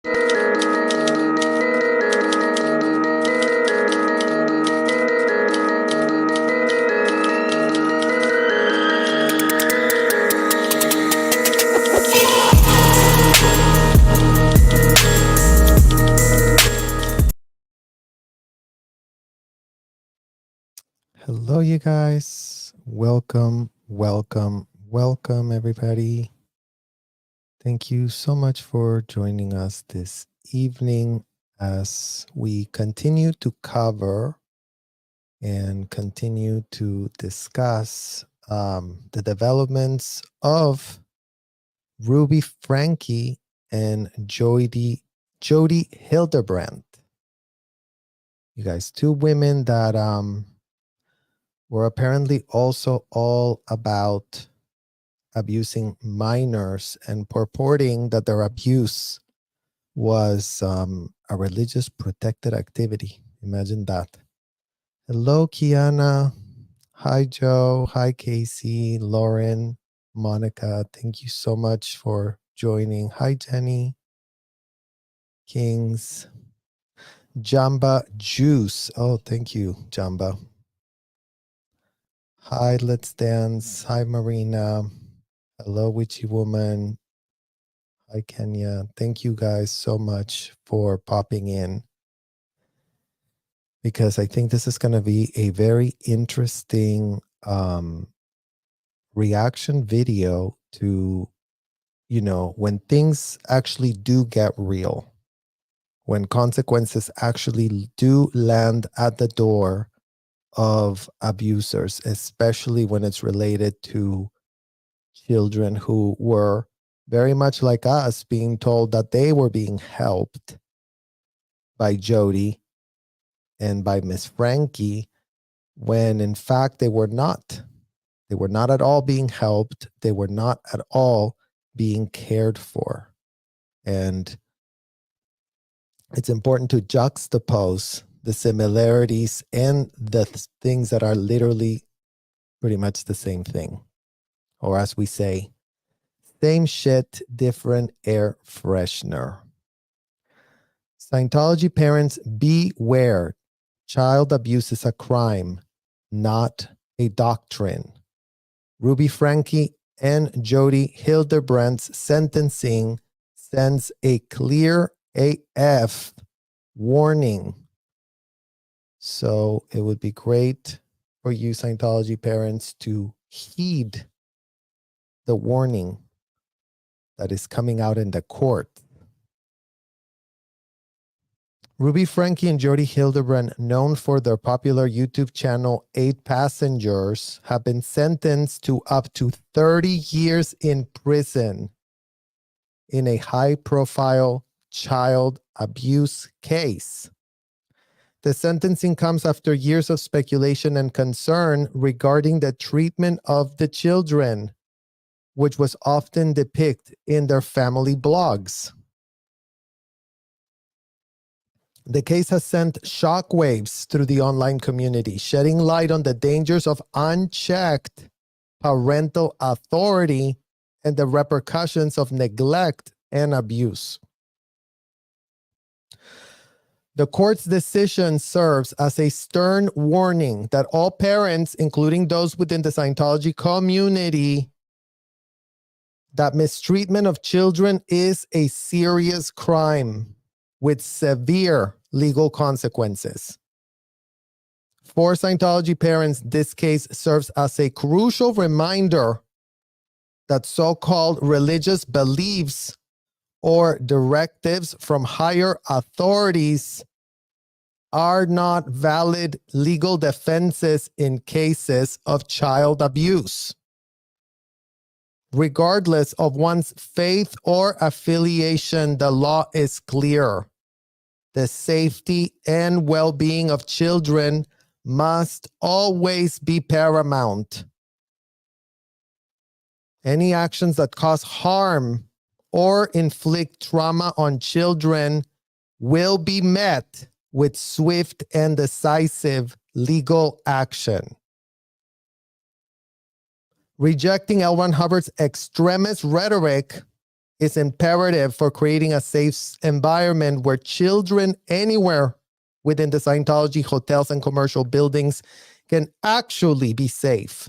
Hello, you guys. Welcome, welcome, welcome, everybody. Thank you so much for joining us this evening as we continue to cover and continue to discuss the developments of Ruby Franke and Jodi Hildebrandt. You guys, two women that were apparently also all about abusing minors and purporting that their abuse was a religious protected activity. Imagine that. Hello, Kiana. Hi, Joe. Hi, Casey, Lauren, Monica. Thank you so much for joining. Hi, Jenny. Kings. Jamba Juice. Oh, thank you, Jamba. Hi, Let's Dance. Hi, Marina. Hello, Witchy Woman. Hi, Kenya. Thank you guys so much for popping in, because I think this is going to be a very interesting reaction video to, when things actually do get real, when consequences actually do land at the door of abusers, especially when it's related to children who were very much like us, being told that they were being helped by Jodi and by Miss Franke, when in fact they were not. They were not at all being helped. They were not at all being cared for. And it's important to juxtapose the similarities and the things that are literally pretty much the same thing. Or as we say, same shit, different air freshener. Scientology parents, beware. Child abuse is a crime, not a doctrine. Ruby Franke and Jodi Hildebrandt's sentencing sends a clear AF warning. So it would be great for you Scientology parents to heed the warning that is coming out in the court. Ruby Franke and Jodi Hildebrandt, known for their popular YouTube channel 8 Passengers, have been sentenced to up to 30 years in prison in a high-profile child abuse case. The sentencing comes after years of speculation and concern regarding the treatment of the children, which was often depicted in their family blogs. The case has sent shockwaves through the online community, shedding light on the dangers of unchecked parental authority and the repercussions of neglect and abuse. The court's decision serves as a stern warning that all parents, including those within the Scientology community, that mistreatment of children is a serious crime with severe legal consequences. For Scientology parents, this case serves as a crucial reminder that so-called religious beliefs or directives from higher authorities are not valid legal defenses in cases of child abuse. Regardless of one's faith or affiliation, the law is clear. The safety and well-being of children must always be paramount. Any actions that cause harm or inflict trauma on children will be met with swift and decisive legal action. Rejecting L. Ron Hubbard's extremist rhetoric is imperative for creating a safe environment where children anywhere within the Scientology hotels and commercial buildings can actually be safe.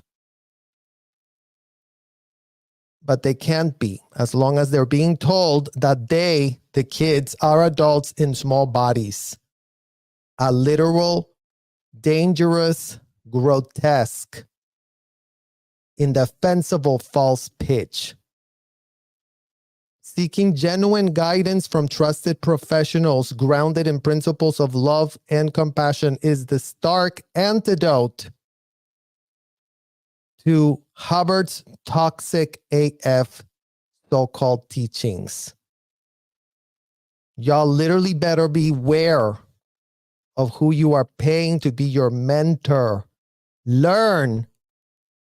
But they can't be as long as they're being told that they, the kids, are adults in small bodies. A literal, dangerous, grotesque, indefensible false pitch. Seeking genuine guidance from trusted professionals grounded in principles of love and compassion is the stark antidote to Hubbard's toxic AF so-called teachings. Y'all literally better beware of who you are paying to be your mentor. Learn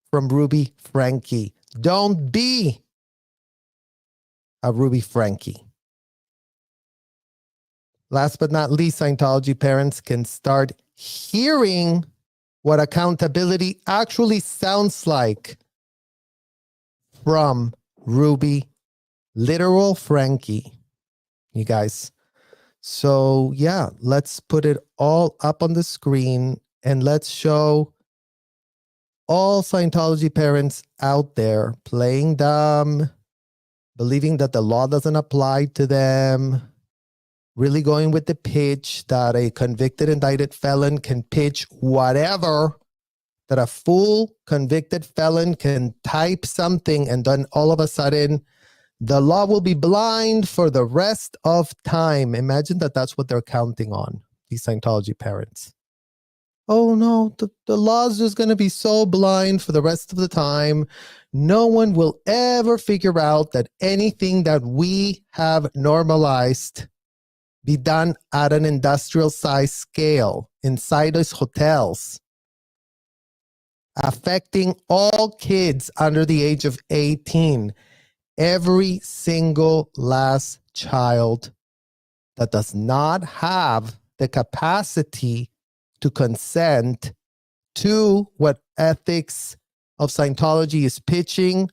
from Ruby Franke. Don't be a Ruby Franke. Last but not least, Scientology parents can start hearing what accountability actually sounds like from Ruby, literal Franke, you guys. So yeah, let's put it all up on the screen and let's show all Scientology parents out there playing dumb, believing that the law doesn't apply to them, really going with the pitch that a convicted, indicted felon can pitch whatever, that a full convicted felon can type something and then all of a sudden the law will be blind for the rest of time. Imagine that that's what they're counting on, these Scientology parents. Oh no, the law's just going to be so blind for the rest of the time. No one will ever figure out that anything that we have normalized be done at an industrial size scale inside these hotels, affecting all kids under the age of 18, every single last child that does not have the capacity to consent to what ethics of Scientology is pitching,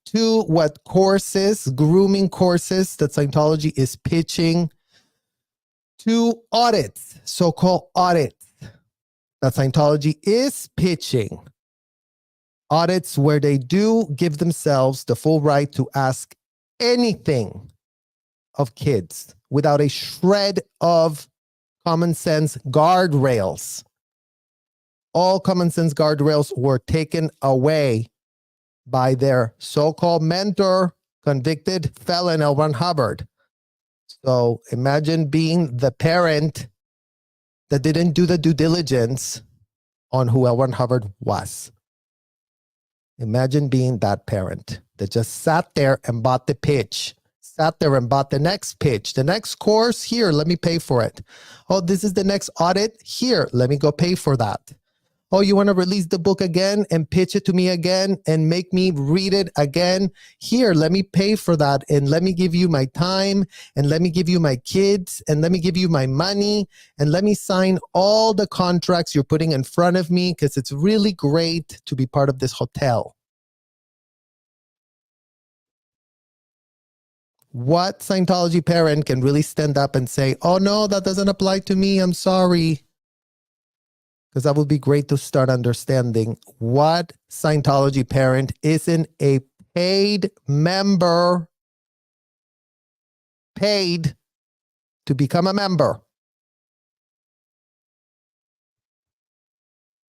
to what courses, grooming courses that Scientology is pitching, to audits, so-called audits that Scientology is pitching. Audits where they do give themselves the full right to ask anything of kids without a shred of common sense guardrails. All common sense guardrails were taken away by their so-called mentor, convicted felon L. Ron Hubbard. So imagine being the parent that didn't do the due diligence on who L. Ron Hubbard was. Imagine being that parent that just sat there and bought the pitch, sat there and bought the next pitch, the next course, here, let me pay for it. Oh, this is the next audit, here, let me go pay for that. Oh, you want to release the book again and pitch it to me again and make me read it again? Here, let me pay for that and let me give you my time and let me give you my kids and let me give you my money and let me sign all the contracts you're putting in front of me because it's really great to be part of this hotel. What Scientology parent can really stand up and say, oh no, that doesn't apply to me, I'm sorry? Because that would be great to start understanding what Scientology parent isn't a paid member, paid to become a member.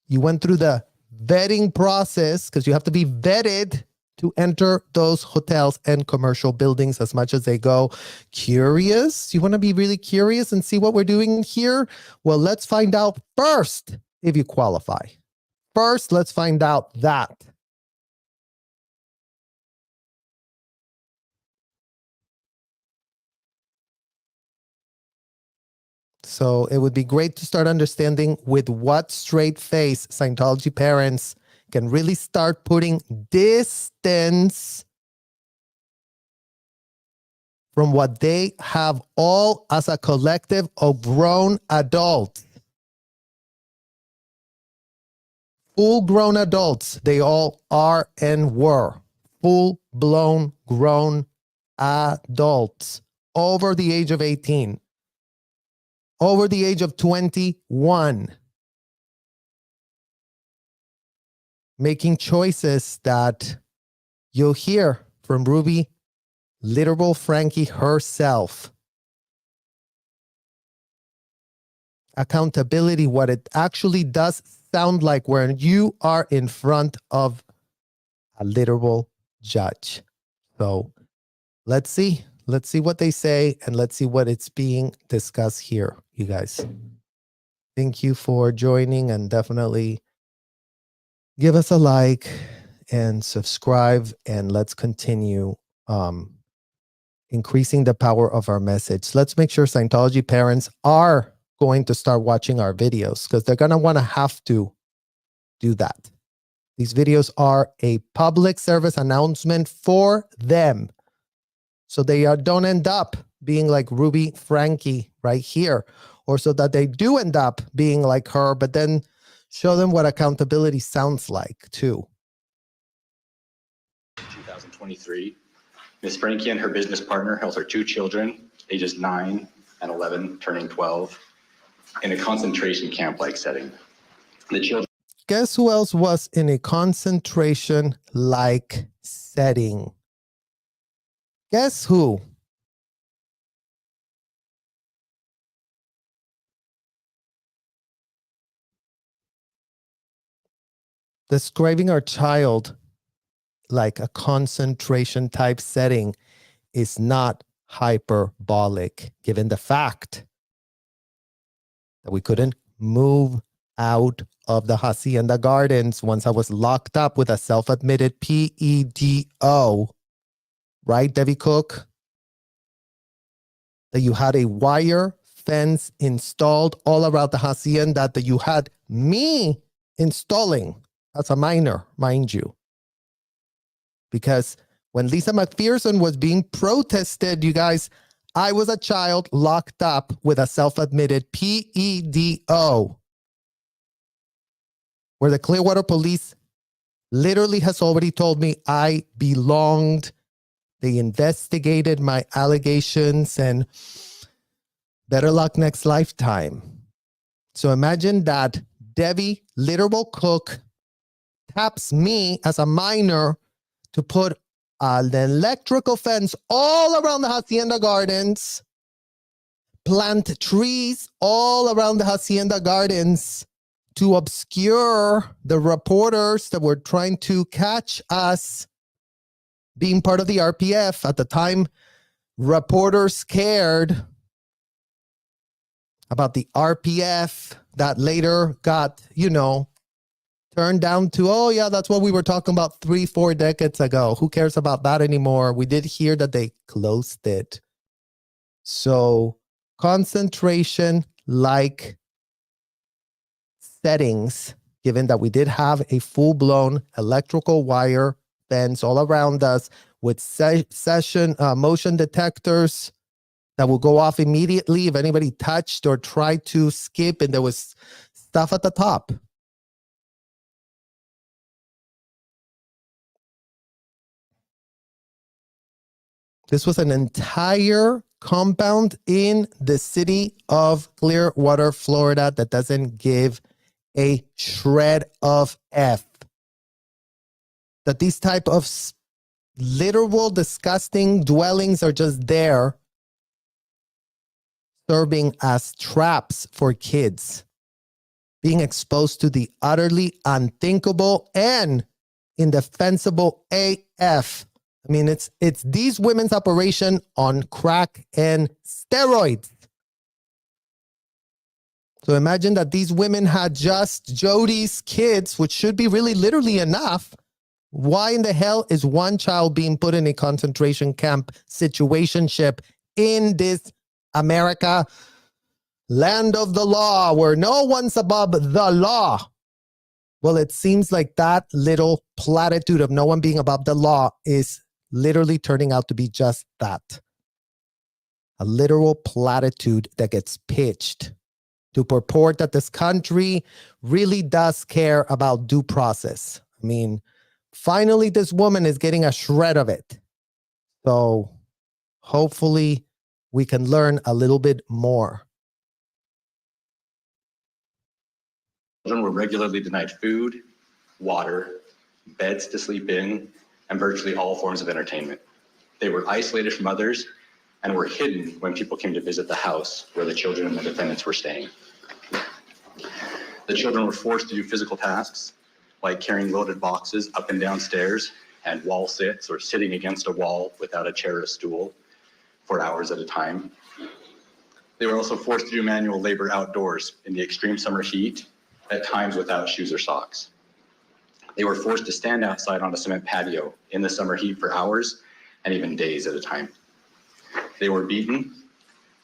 You went through the vetting process because you have to be vetted to enter those hotels and commercial buildings as much as they go. Curious? You want to be really curious and see what we're doing here? Well, let's find out first if you qualify. First, let's find out that. So it would be great to start understanding with what straight face Scientology parents can really start putting distance from what they have all as a collective of grown adults. Full-grown adults, they all are and were. Full-blown grown adults over the age of 18, over the age of 21, making choices that you'll hear from Ruby, literal Frankie herself. Accountability, what it actually does sound like when you are in front of a literal judge. So let's see what they say, and let's see what it's being discussed here, you guys. Thank you for joining, and definitely give us a like and subscribe, and let's continue increasing the power of our message. Let's make sure Scientology parents are going to start watching our videos, because they're going to want to have to do that. These videos are a public service announcement for them, so they don't end up being like Ruby Frankie right here, or so that they do end up being like her, but then show them what accountability sounds like too. 2023, Ms. Franke and her business partner held her 2 children, ages 9 and 11, turning 12, in a concentration camp-like setting. The children. Guess who else was in a concentration-like setting? Guess who? Describing our child like a concentration type setting is not hyperbolic, given the fact that we couldn't move out of the Hacienda Gardens once I was locked up with a self-admitted PEDO. Right, Debbie Cook? That you had a wire fence installed all around the Hacienda that you had me installing as a minor, mind you. Because when Lisa McPherson was being protested, you guys, I was a child locked up with a self-admitted PEDO, where the Clearwater Police literally has already told me I belonged. They investigated my allegations, and better luck next lifetime. So imagine that Debbie, literal cook, taps me as a minor to put an electrical fence all around the Hacienda Gardens, plant trees all around the Hacienda Gardens to obscure the reporters that were trying to catch us being part of the RPF. At the time, reporters cared about the RPF that later got, turned down to, oh yeah, that's what we were talking about 3-4 decades ago. Who cares about that anymore? We did hear that they closed it. So concentration like settings, given that we did have a full-blown electrical wire fence all around us with motion detectors that will go off immediately if anybody touched or tried to skip, and there was stuff at the top. This was an entire compound in the city of Clearwater, Florida, that doesn't give a shred of F. That these type of literal disgusting dwellings are just there, serving as traps for kids, being exposed to the utterly unthinkable and indefensible AF. I mean, it's these women's operation on crack and steroids. So imagine that these women had just Jodi's kids, which should be really literally enough. Why in the hell is one child being put in a concentration camp situationship in this America, land of the law, where no one's above the law? Well, it seems like that little platitude of no one being above the law is literally turning out to be just that. A literal platitude that gets pitched to purport that this country really does care about due process. I mean, finally, this woman is getting a shred of it. So Hopefully, we can learn a little bit more. Children were regularly denied food, water, beds to sleep in, and virtually all forms of entertainment. They were isolated from others and were hidden when people came to visit the house where the children and the defendants were staying. The children were forced to do physical tasks like carrying loaded boxes up and down stairs and wall sits or sitting against a wall without a chair or stool for hours at a time. They were also forced to do manual labor outdoors in the extreme summer heat, at times without shoes or socks. They were forced to stand outside on a cement patio in the summer heat for hours and even days at a time. They were beaten,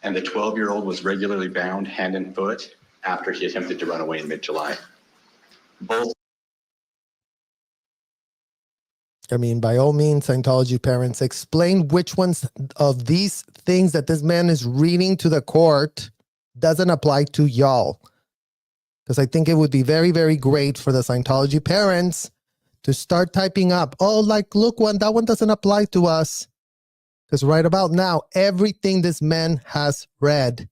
and the 12-year-old was regularly bound hand and foot after he attempted to run away in mid-July. Both by all means, Scientology parents, explain which ones of these things that this man is reading to the court doesn't apply to y'all. Because I think it would be very, very great for the Scientology parents to start typing up, oh, like, look, that one doesn't apply to us. Because right about now, everything this man has read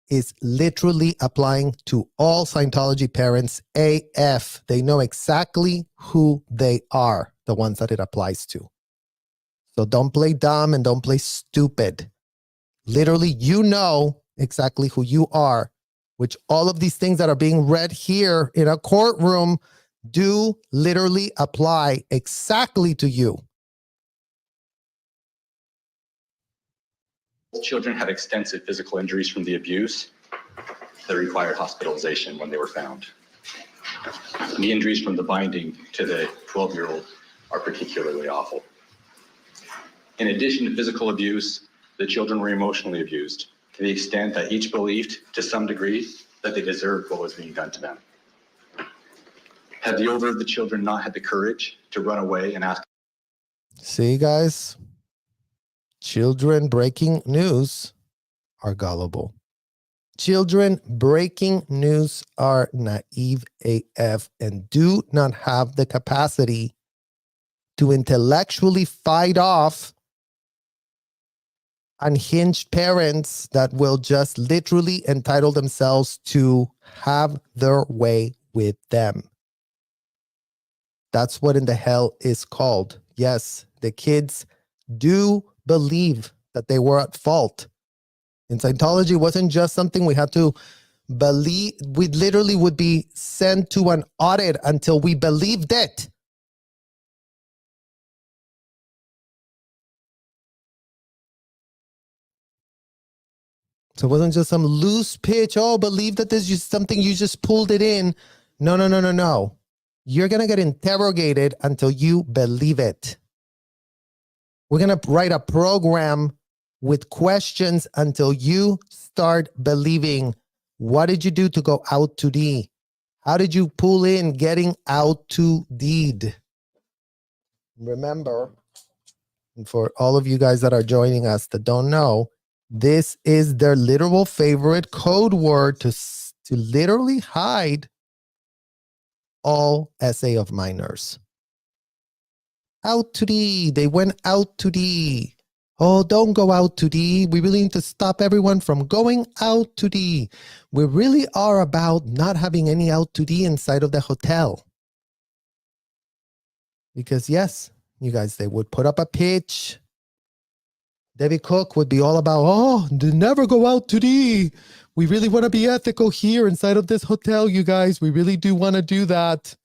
is literally applying to all Scientology parents AF. They know exactly who they are, the ones that it applies to. So don't play dumb and don't play stupid. Literally, you know exactly who you are, which all of these things that are being read here in a courtroom do literally apply exactly to you. children had extensive physical injuries from the abuse that required hospitalization when they were found. And the injuries from the binding to the 12-year-old are particularly awful. In addition to physical abuse, the children were emotionally abused to the extent that each believed, to some degree, that they deserved what was being done to them. Had the older of the children not had the courage to run away and ask... See, guys? Children breaking news are gullible. Children breaking news are naive AF and do not have the capacity to intellectually fight off unhinged parents that will just literally entitle themselves to have their way with them. That's what in the hell is called. Yes, the kids do believe that they were at fault. In Scientology, it wasn't just something we had to believe. We literally would be sent to an audit until we believed it. So it wasn't just some loose pitch. Oh, believe that this is something you just pulled it in. No, no, no, no, no. You're going to get interrogated until you believe it. We're going to write a program with questions until you start believing. What did you do to go out to D? How did you pull in getting out to deed? Remember, and for all of you guys that are joining us that don't know, this is their literal favorite code word to literally hide all SA of minors. Out to D. They went out to D. Oh, don't go out to D. We really need to stop everyone from going out to D. We really are about not having any out to D inside of the hotel. Because yes, you guys, they would put up a pitch. Debbie Cook would be all about, oh, never go out to D. We really want to be ethical here inside of this hotel, you guys. We really do want to do that.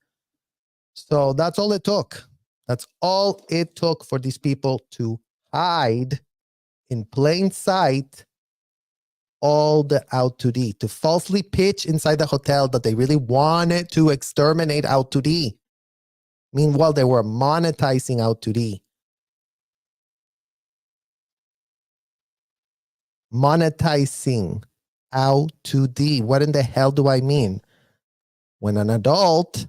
So that's all it took. That's all it took for these people to hide in plain sight all the out to D, to falsely pitch inside the hotel that they really wanted to exterminate out to D. Meanwhile, they were monetizing out to D. Monetizing out to D. What in the hell do I mean? When an adult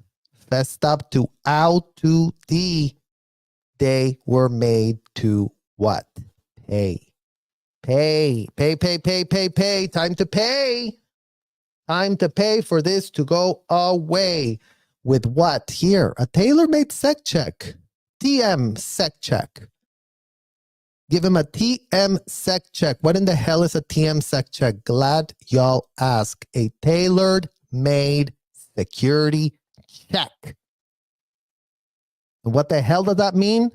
fessed up to out to D, they were made to what? Pay. Pay. Pay, pay, pay, pay, pay. Time to pay. Time to pay for this to go away. With what? Here, a tailor-made sec check. TM sec check. Give him a TM sec check. What in the hell is a TM sec check? Glad y'all ask. A tailored made security check. And what the hell does that mean?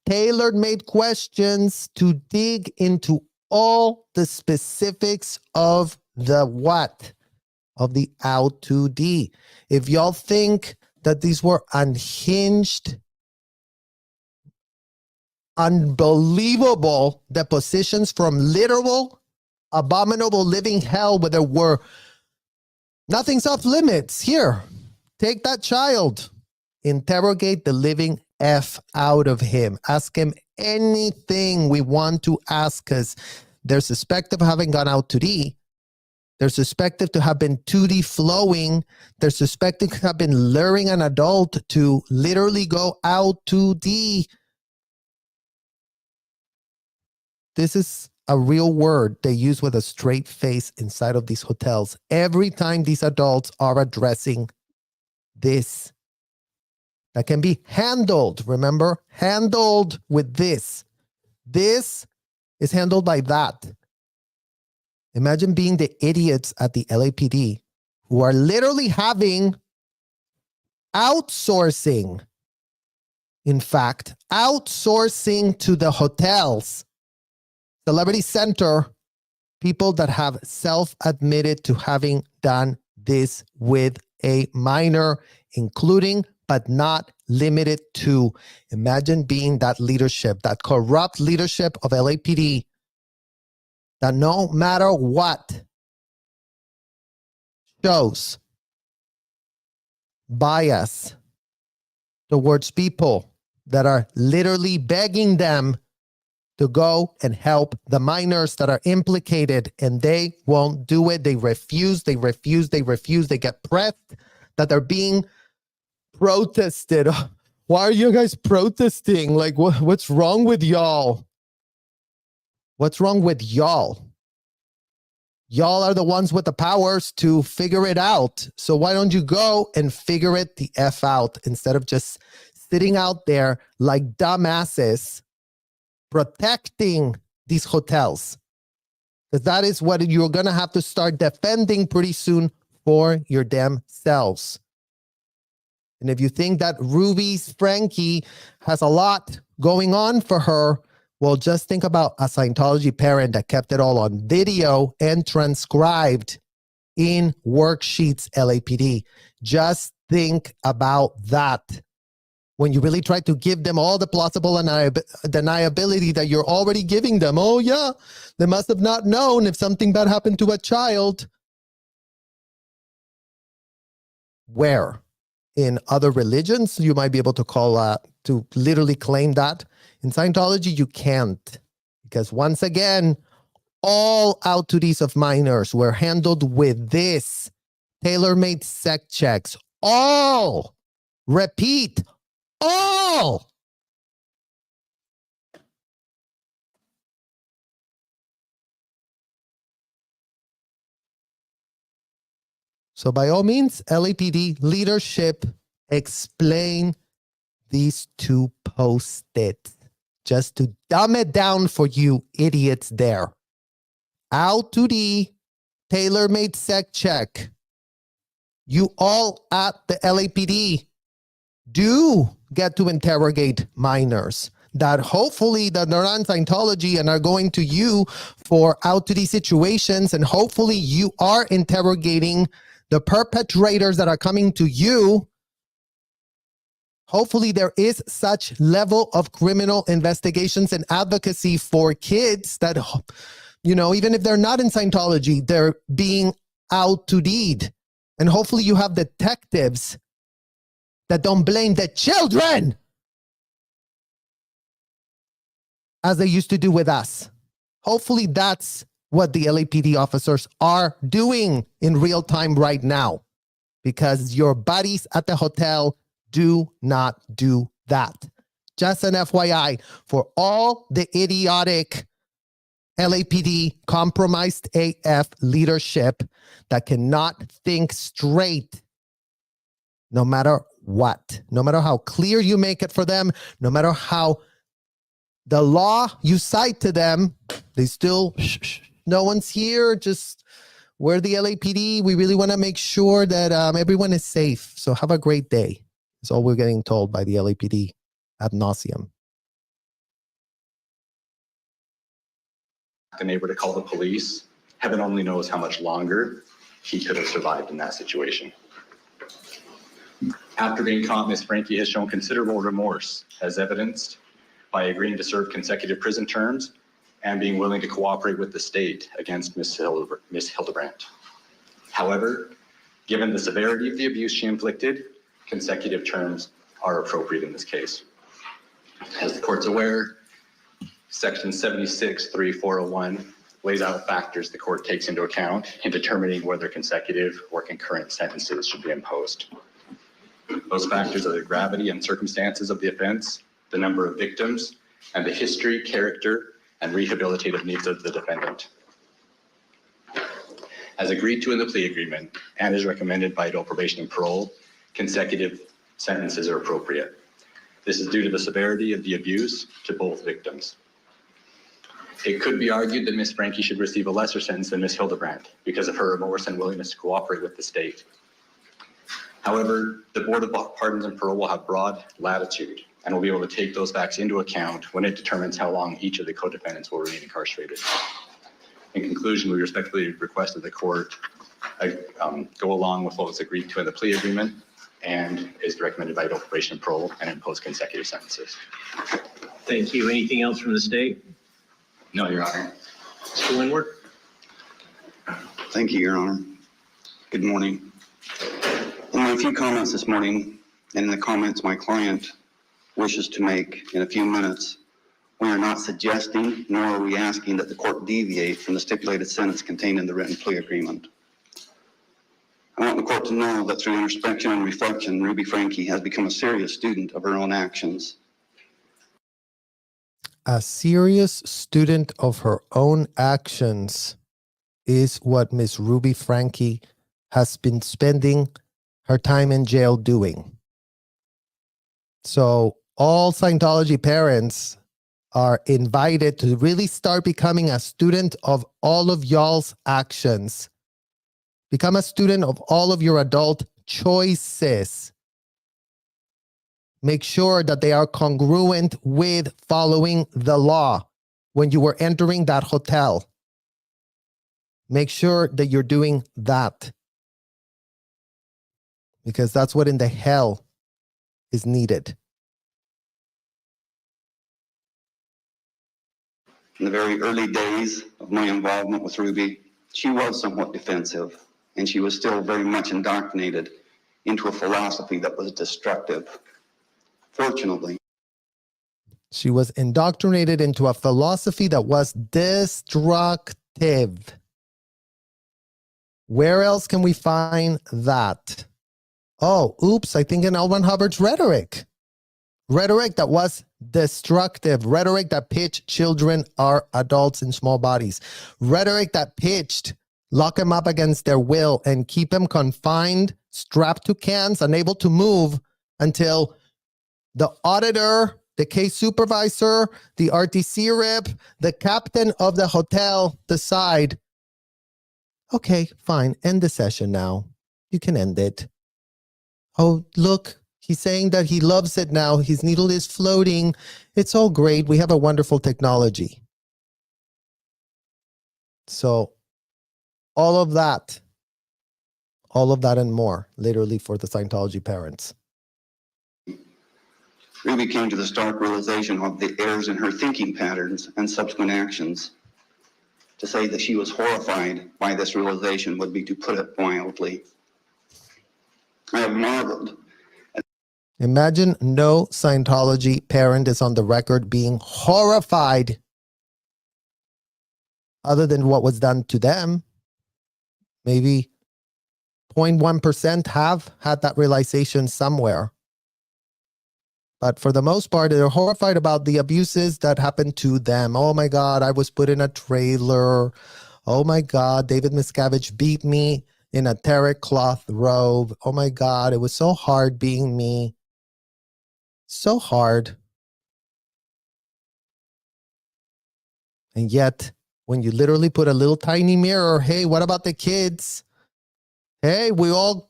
Tailored made questions to dig into all the specifics of the what? Of the out-to-D. If y'all think that these were unhinged, unbelievable depositions from literal, abominable living hell where there were nothing's off limits. Here, take that child. Interrogate the living F out of him. Ask him anything we want to ask, because they're suspected of having gone out to D. They're suspected to have been 2D flowing. They're suspected to have been luring an adult to literally go out 2D. This is a real word they use with a straight face inside of these hotels. Every time these adults are addressing this, that can be handled, remember? Handled with this. This is handled by that. Imagine being the idiots at the LAPD who are literally having outsourcing. In fact, outsourcing to the hotels, Celebrity Center, people that have self-admitted to having done this with a minor, including but not limited to. Imagine being that leadership, that corrupt leadership of LAPD, that no matter what shows bias towards people that are literally begging them to go and help the minors that are implicated, and they won't do it. They refuse, they refuse, they refuse. They get pressed that they're being protested. Why are you guys protesting? Like, what's wrong with y'all? What's wrong with y'all? Y'all are the ones with the powers to figure it out. So why don't you go and figure it the F out instead of just sitting out there like dumbasses protecting these hotels? Because that is what you're going to have to start defending pretty soon for your damn selves. And if you think that Ruby's Frankie has a lot going on for her, well, just think about a Scientology parent that kept it all on video and transcribed in worksheets LAPD. Just think about that. When you really try to give them all the plausible deniability that you're already giving them. Oh, yeah, they must have not known if something bad happened to a child. Where? In other religions, you might be able to call to literally claim that. In Scientology, you can't. Because once again, all out-to-Ds of minors were handled with this tailor-made sec checks. All! Repeat, all! So by all means, LAPD leadership, explain these two post-its just to dumb it down for you idiots there. Out to the tailor-made sec check. You all at the LAPD do get to interrogate minors that hopefully that they're on Scientology and are going to you for out to these situations, and hopefully you are interrogating the perpetrators that are coming to you. Hopefully there is such level of criminal investigations and advocacy for kids that, you know, even if they're not in Scientology, they're being out to deed. And hopefully you have detectives that don't blame the children as they used to do with us. Hopefully that's what the LAPD officers are doing in real time right now, because your buddies at the hotel do not do that. Just an FYI for all the idiotic LAPD compromised AF leadership that cannot think straight, no matter what, no matter how clear you make it for them, no matter how The law, you cite to them, they still, no one's here, just we're the LAPD. We really want to make sure that everyone is safe. So have a great day. That's all we're getting told by the LAPD ad nauseum. The neighbor to call the police. Heaven only knows how much longer he could have survived in that situation. After being caught, Ms. Franke has shown considerable remorse, as evidenced by agreeing to serve consecutive prison terms and being willing to cooperate with the state against Ms. Hildebrandt. However, given the severity of the abuse she inflicted, consecutive terms are appropriate in this case. As the court's aware, Section 76-3401 lays out factors the court takes into account in determining whether consecutive or concurrent sentences should be imposed. Those factors are the gravity and circumstances of the offense, the number of victims, and the history, character, and rehabilitative needs of the defendant. As agreed to in the plea agreement and as recommended by adult probation and parole, consecutive sentences are appropriate. This is due to the severity of the abuse to both victims. It could be argued that Ms. Franke should receive a lesser sentence than Ms. Hildebrandt because of her remorse and willingness to cooperate with the state. However, the Board of Pardons and Parole will have broad latitude and will be able to take those facts into account when it determines how long each of the co-defendants will remain incarcerated. In conclusion, we respectfully request that the court go along with what was agreed to in the plea agreement and is recommended by adult probation and parole and impose consecutive sentences. Thank you. Anything else from the state? No, Your Honor. Mr. Winward? Thank you, Your Honor. Good morning. In my few comments this morning, and in the comments my client wishes to make in a few minutes, we are not suggesting nor are we asking that the court deviate from the stipulated sentence contained in the written plea agreement. I want the court to know that through introspection and reflection, Ruby Franke has become a serious student of her own actions. A serious student of her own actions is what Miss Ruby Franke has been spending her time in jail doing. So all Scientology parents are invited to really start becoming a student of all of y'all's actions. Become a student of all of your adult choices. Make sure that they are congruent with following the law when you were entering that hotel. Make sure that you're doing that. Because that's what in the hell is needed. In the very early days of my involvement with Ruby, she was somewhat defensive, and she was still very much indoctrinated into a philosophy that was destructive. Fortunately, she was indoctrinated into a philosophy that was destructive. Where else can we find that? Oh, oops, I think in L. Ron Hubbard's rhetoric. Rhetoric that was destructive. Rhetoric that pitched children are adults in small bodies. Rhetoric that pitched lock them up against their will and keep them confined, strapped to cans, unable to move until the auditor, the case supervisor, the RTC rep, the captain of the hotel decide, okay, fine, end the session now. You can end it. Oh, look, he's saying that he loves it now. His needle is floating. It's all great. We have a wonderful technology. So all of that and more, literally for the Scientology parents. Ruby came to the stark realization of the errors in her thinking patterns and subsequent actions. To say that she was horrified by this realization would be to put it mildly. I have marveled. Imagine no Scientology parent is on the record being horrified other than what was done to them. Maybe 0.1% have had that realization somewhere. But for the most part, they're horrified about the abuses that happened to them. Oh my God, I was put in a trailer. Oh my God, David Miscavige beat me in a terry cloth robe. Oh my God, it was so hard being me. So hard. And yet, when you literally put a little tiny mirror, hey, what about the kids? Hey, we all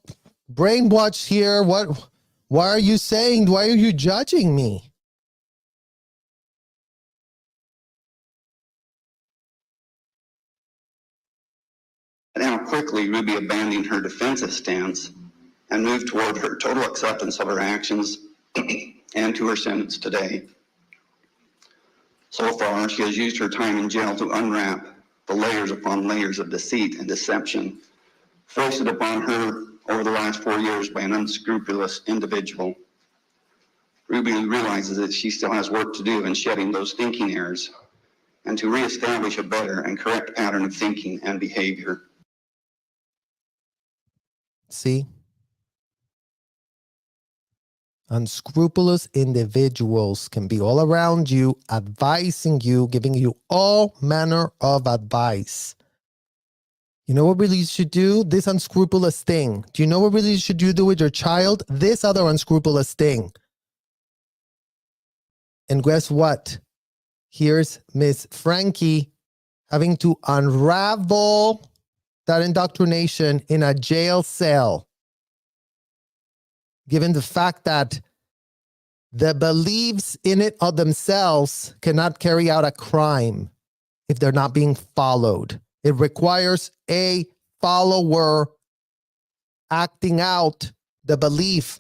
brainwashed here. Why are you saying, why are you judging me? And how quickly Ruby abandoned her defensive stance and moved toward her total acceptance of her actions and to her sentence today. So far, she has used her time in jail to unwrap the layers upon layers of deceit and deception foisted upon her over the last 4 years by an unscrupulous individual. Ruby realizes that she still has work to do in shedding those thinking errors and to reestablish a better and correct pattern of thinking and behavior. See? Unscrupulous individuals can be all around you, advising you, giving you all manner of advice. You know what really you should do? This unscrupulous thing. Do you know what really you should do with your child? This other unscrupulous thing. And guess what? Here's Miss Franke having to unravel that indoctrination in a jail cell, given the fact that the beliefs in it of themselves cannot carry out a crime if they're not being followed. It requires a follower acting out the belief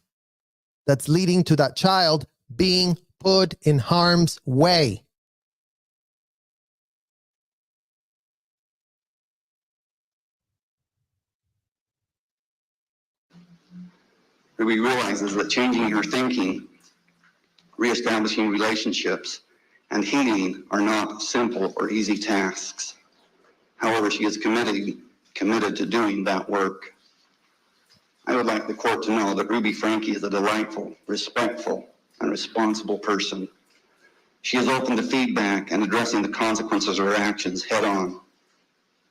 that's leading to that child being put in harm's way. Ruby realizes that changing her thinking, reestablishing relationships, and healing are not simple or easy tasks. However, she is committed to doing that work. I would like the court to know that Ruby Franke is a delightful, respectful, and responsible person. She is open to feedback and addressing the consequences of her actions head on,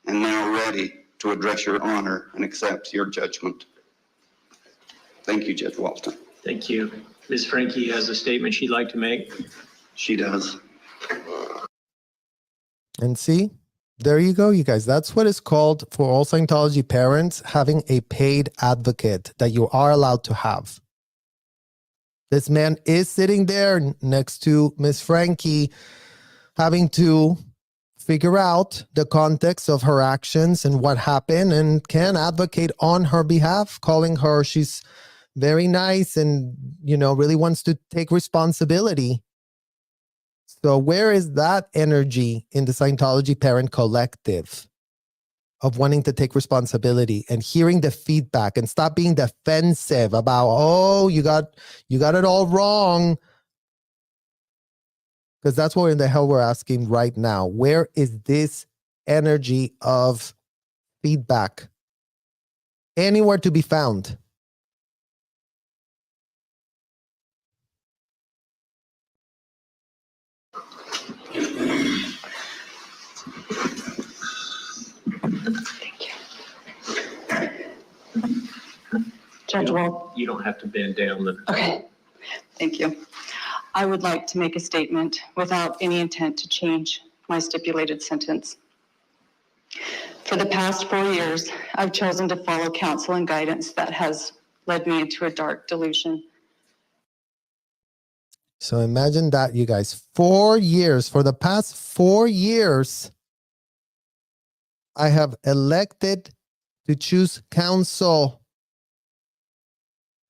and now ready to address your honor and accept your judgment. Thank you, Judge Walton. Thank you. Ms. Franke has a statement she'd like to make. She does. And see, there you go, you guys. That's what is called, for all Scientology parents, having a paid advocate that you are allowed to have. This man is sitting there next to Miss Franke, having to figure out the context of her actions and what happened, and can advocate on her behalf, calling her, she's very nice and, really wants to take responsibility. So where is that energy in the Scientology parent collective of wanting to take responsibility and hearing the feedback and stop being defensive about, oh, you got it all wrong? Because that's what in the hell we're asking right now. Where is this energy of feedback anywhere to be found? Judge Walt. You don't have to bend down. Okay, thank you. I would like to make a statement without any intent to change my stipulated sentence. For the past 4 years, I've chosen to follow counsel and guidance that has led me into a dark delusion. So imagine that, you guys. 4 years, for the past 4 years, I have elected to choose counsel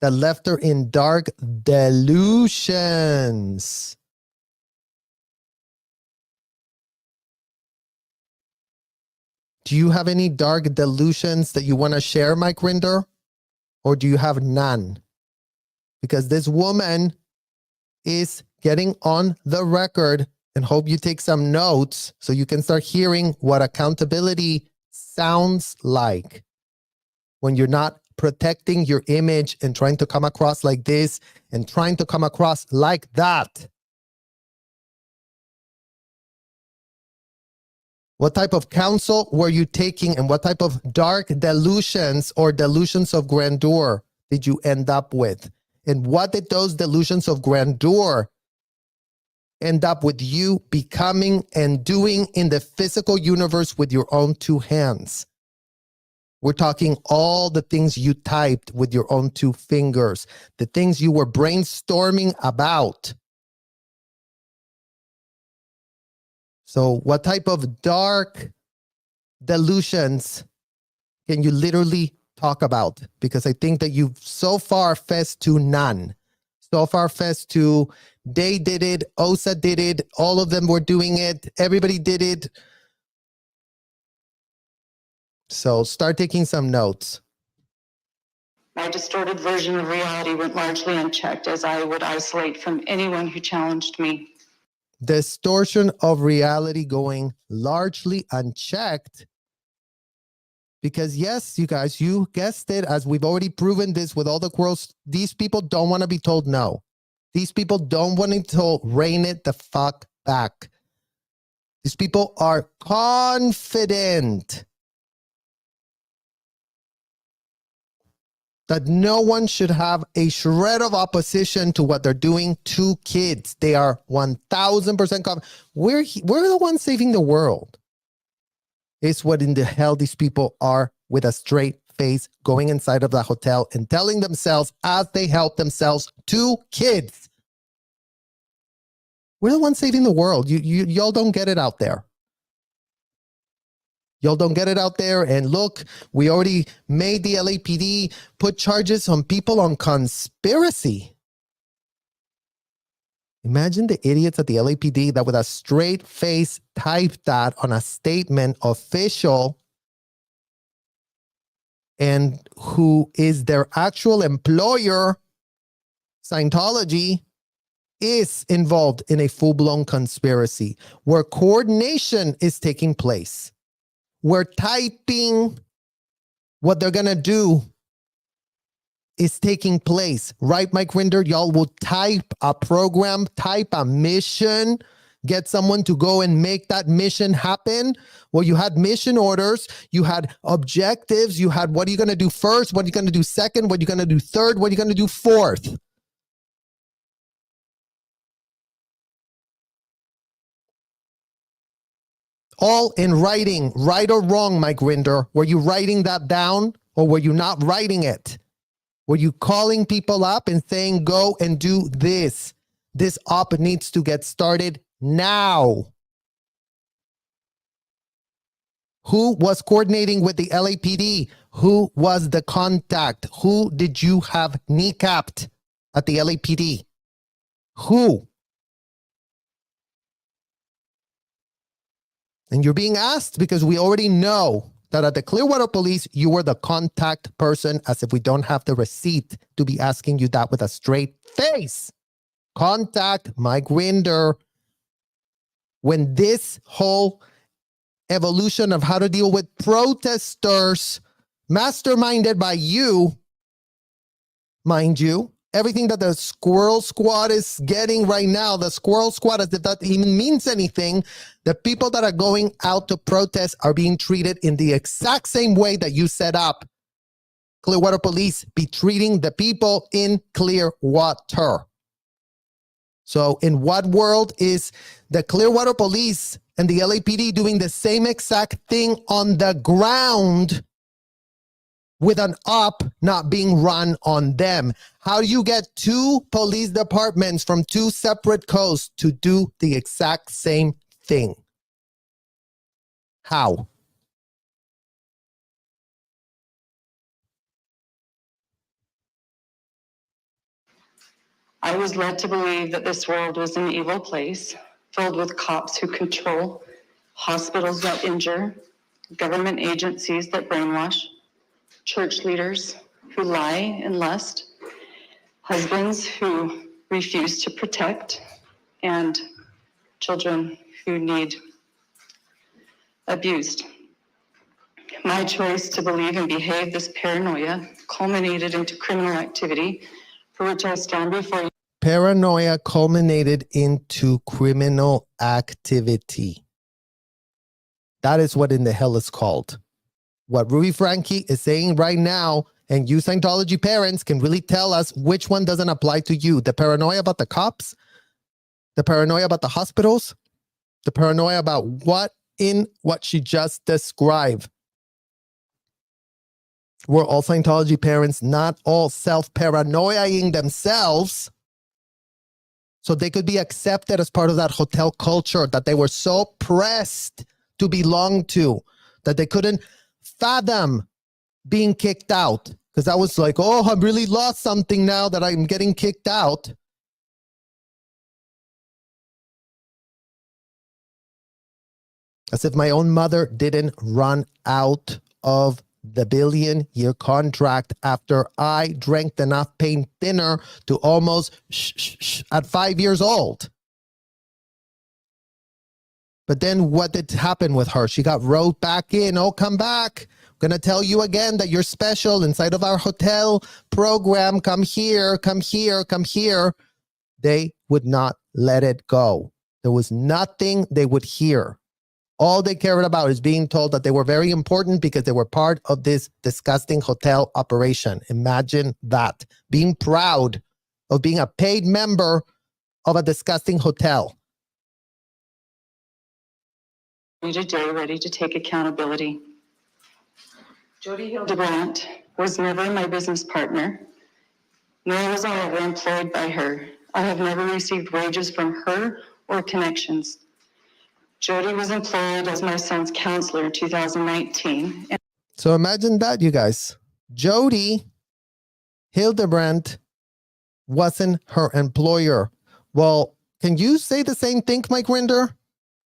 that left her in dark delusions. Do you have any dark delusions that you want to share, Mike Rinder? Or do you have none? Because this woman is getting on the record, and hope you take some notes so you can start hearing what accountability sounds like when you're not protecting your image and trying to come across like this and trying to come across like that. What type of counsel were you taking, and what type of dark delusions or delusions of grandeur did you end up with? And what did those delusions of grandeur end up with you becoming and doing in the physical universe with your own two hands. We're talking all the things you typed with your own two fingers, the things you were brainstorming about. So what type of dark delusions can you literally talk about? Because I think that you've so far fessed to none. So far fessed to they did it, OSA did it, all of them were doing it, everybody did it. So start taking some notes. My distorted version of reality went largely unchecked, as I would isolate from anyone who challenged me. Distortion of reality going largely unchecked. Because yes, you guys, you guessed it, as we've already proven this with all the quarrels, these people don't want to be told no. These people don't want to be told, rein it the fuck back. These people are confident that no one should have a shred of opposition to what they're doing to kids. They are 1,000% confident. We're the ones saving the world. It's what in the hell these people are, with a straight face, going inside of the hotel and telling themselves as they help themselves to kids. We're the ones saving the world. Y'all don't get it out there. Y'all don't get it out there. And look, we already made the LAPD put charges on people on conspiracy. Imagine the idiots at the LAPD that with a straight face typed that on a statement official, and who is their actual employer, Scientology, is involved in a full-blown conspiracy where coordination is taking place. Where typing what they're going to do is taking place. Right, Mike Rinder? Y'all will type a program, type a mission, get someone to go and make that mission happen. Well, you had mission orders, you had objectives, you had what are you going to do first, what are you going to do second, what are you going to do third, what are you going to do fourth. All in writing, right or wrong, Mike Rinder. Were you writing that down or were you not writing it? Were you calling people up and saying, go and do this? This op needs to get started now. Who was coordinating with the LAPD? Who was the contact? Who did you have kneecapped at the LAPD? Who? And you're being asked because we already know that at the Clearwater Police, you were the contact person, as if we don't have the receipt to be asking you that with a straight face. Contact Mike Rinder. When this whole evolution of how to deal with protesters, masterminded by you, mind you, everything that the Squirrel Squad is getting right now, the Squirrel Squad, as if that even means anything, the people that are going out to protest are being treated in the exact same way that you set up Clearwater Police be treating the people in Clearwater. So in what world is the Clearwater Police and the LAPD doing the same exact thing on the ground with an op not being run on them? How do you get two police departments from two separate coasts to do the exact same thing? How? I was led to believe that this world was an evil place, filled with cops who control, hospitals that injure, government agencies that brainwash, church leaders who lie and lust, husbands who refuse to protect, and children who need abused. My choice to believe and behave this paranoia culminated into criminal activity, for which I stand before you. Paranoia culminated into criminal activity. That is what in the hell is called. What Ruby Franke is saying right now, and you Scientology parents can really tell us which one doesn't apply to you. The paranoia about the cops, The paranoia about the hospitals, the paranoia about what she just described. Were all Scientology parents not all self-paranoiaing themselves so they could be accepted as part of that hotel culture that they were so pressed to belong to that they couldn't fathom being kicked out? Because I was like, oh, I've really lost something now that I'm getting kicked out. As if my own mother didn't run out of the billion-year contract after I drank enough pain thinner to almost at 5 years old. But then what did happen with her? She got wrote back in. Oh, come back. I'm going to tell you again that you're special inside of our hotel program. Come here, come here, come here. They would not let it go. There was nothing they would hear. All they cared about is being told that they were very important because they were part of this disgusting hotel operation. Imagine that. Being proud of being a paid member of a disgusting hotel. Today, ready to take accountability. Jodi Hildebrandt was never my business partner, nor was I ever employed by her. I have never received wages from her or connections. Jodi was employed as my son's counselor in 2019. So imagine that, you guys. Jodi Hildebrandt wasn't her employer. Well, can you say the same thing, Mike Rinder?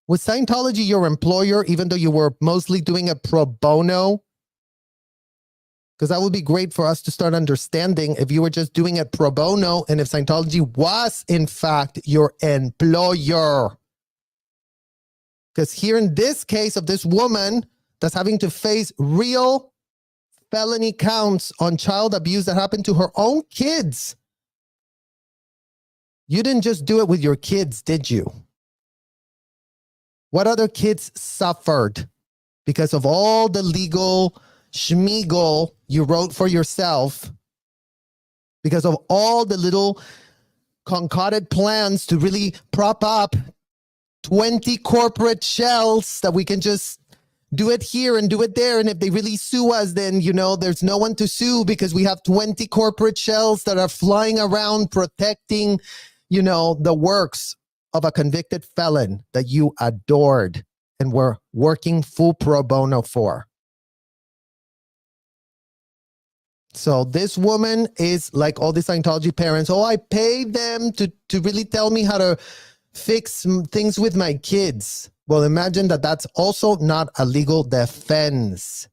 Was Scientology your employer, even though you were mostly doing it pro bono? Because that would be great for us to start understanding if you were just doing it pro bono and if Scientology was, in fact, your employer. Because here in this case of this woman that's having to face real felony counts on child abuse that happened to her own kids. You didn't just do it with your kids, did you? What other kids suffered because of all the legal schmeagle you wrote for yourself? Because of all the little concocted plans to really prop up 20 corporate shells that we can just do it here and do it there. And if they really sue us, then, you know, there's no one to sue because we have 20 corporate shells that are flying around protecting, you know, the works of a convicted felon that you adored and were working full pro bono for. So this woman is like all the Scientology parents. Oh, I paid them to really tell me how to fix things with my kids. Well, imagine that that's also not a legal defense.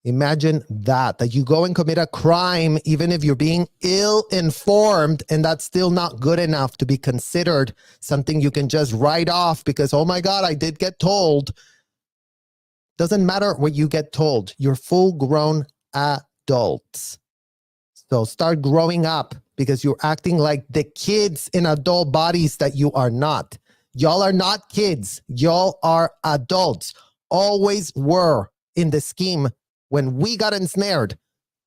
Imagine that you go and commit a crime even if you're being ill-informed, and that's still not good enough to be considered something you can just write off because, oh my God, I did get told. Doesn't matter what you get told. You're full-grown adults. So start growing up because you're acting like the kids in adult bodies that you are not. Y'all are not kids. Y'all are adults. Always were in the scheme when we got ensnared.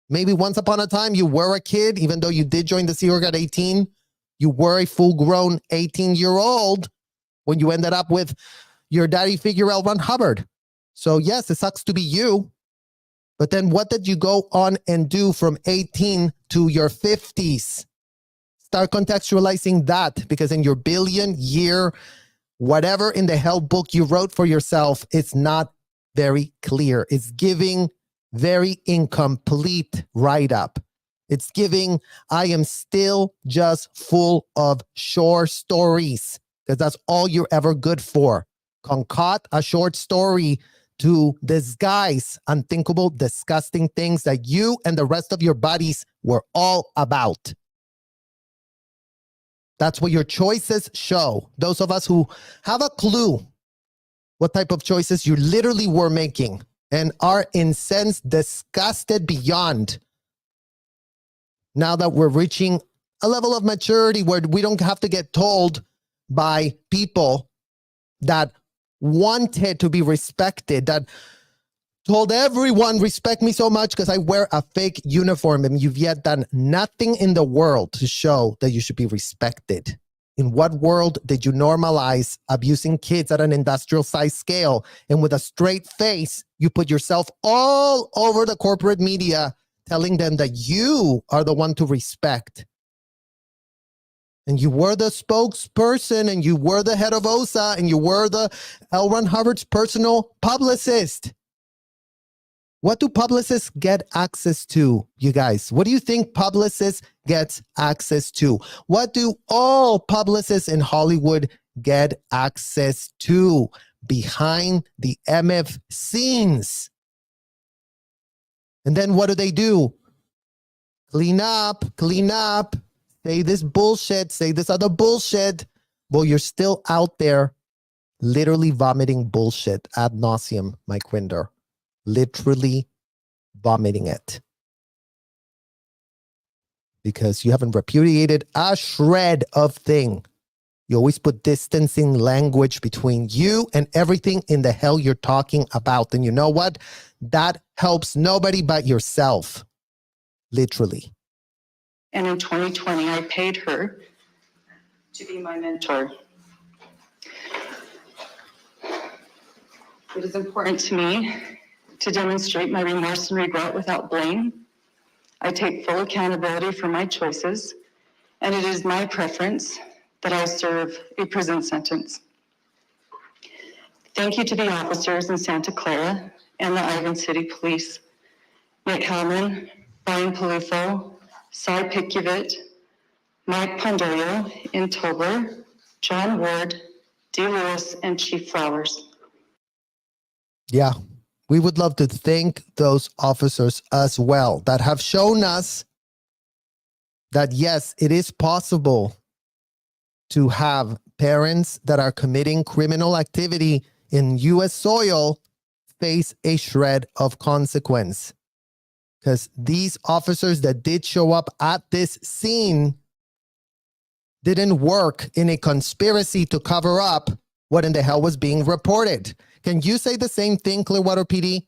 Maybe once upon a time you were a kid, even though you did join the Sea Org at 18. You were a full-grown 18-year-old when you ended up with your daddy figure L. Ron Hubbard. So yes, it sucks to be you. But then what did you go on and do from 18 to your 50s? Start contextualizing that, because in your billion-year, whatever in the hell book you wrote for yourself, it's not very clear. It's giving very incomplete write-up. It's giving, I am still just full of short stories, because that's all you're ever good for. Concoct a short story to disguise unthinkable, disgusting things that you and the rest of your bodies were all about. That's what your choices show. Those of us who have a clue what type of choices you literally were making and are incensed, disgusted beyond. Now that we're reaching a level of maturity where we don't have to get told by people that wanted to be respected, that told everyone respect me so much because I wear a fake uniform, and you've yet done nothing in the world to show that you should be respected. In what world did you normalize abusing kids at an industrial size scale? And with a straight face, you put yourself all over the corporate media telling them that you are the one to respect. And you were the spokesperson, and you were the head of OSA, and you were the L. Ron Hubbard's personal publicist. What do publicists get access to, you guys? What do you think publicists get access to? What do all publicists in Hollywood get access to behind the MF scenes? And then what do? Clean up, say this bullshit, say this other bullshit. Well, you're still out there literally vomiting bullshit ad nauseum, Mike Winder. Literally vomiting it. Because you haven't repudiated a shred of thing. You always put distancing language between you and everything in the hell you're talking about. And you know what? That helps nobody but yourself. Literally. And in 2020, I paid her to be my mentor. It is important to me to demonstrate my remorse and regret without blame. I take full accountability for my choices, and it is my preference that I serve a prison sentence. Thank you to the officers in Santa Clara and the Ivan City Police, Nick Hellman, Brian Palufo, Cy Pikuvit, Mike Pondoyo in Tobler, John Ward, D. Lewis, and Chief Flowers. Yeah, we would love to thank those officers as well that have shown us that, yes, it is possible to have parents that are committing criminal activity in U.S. soil face a shred of consequence. Because these officers that did show up at this scene didn't work in a conspiracy to cover up what in the hell was being reported. Can you say the same thing, Clearwater PD?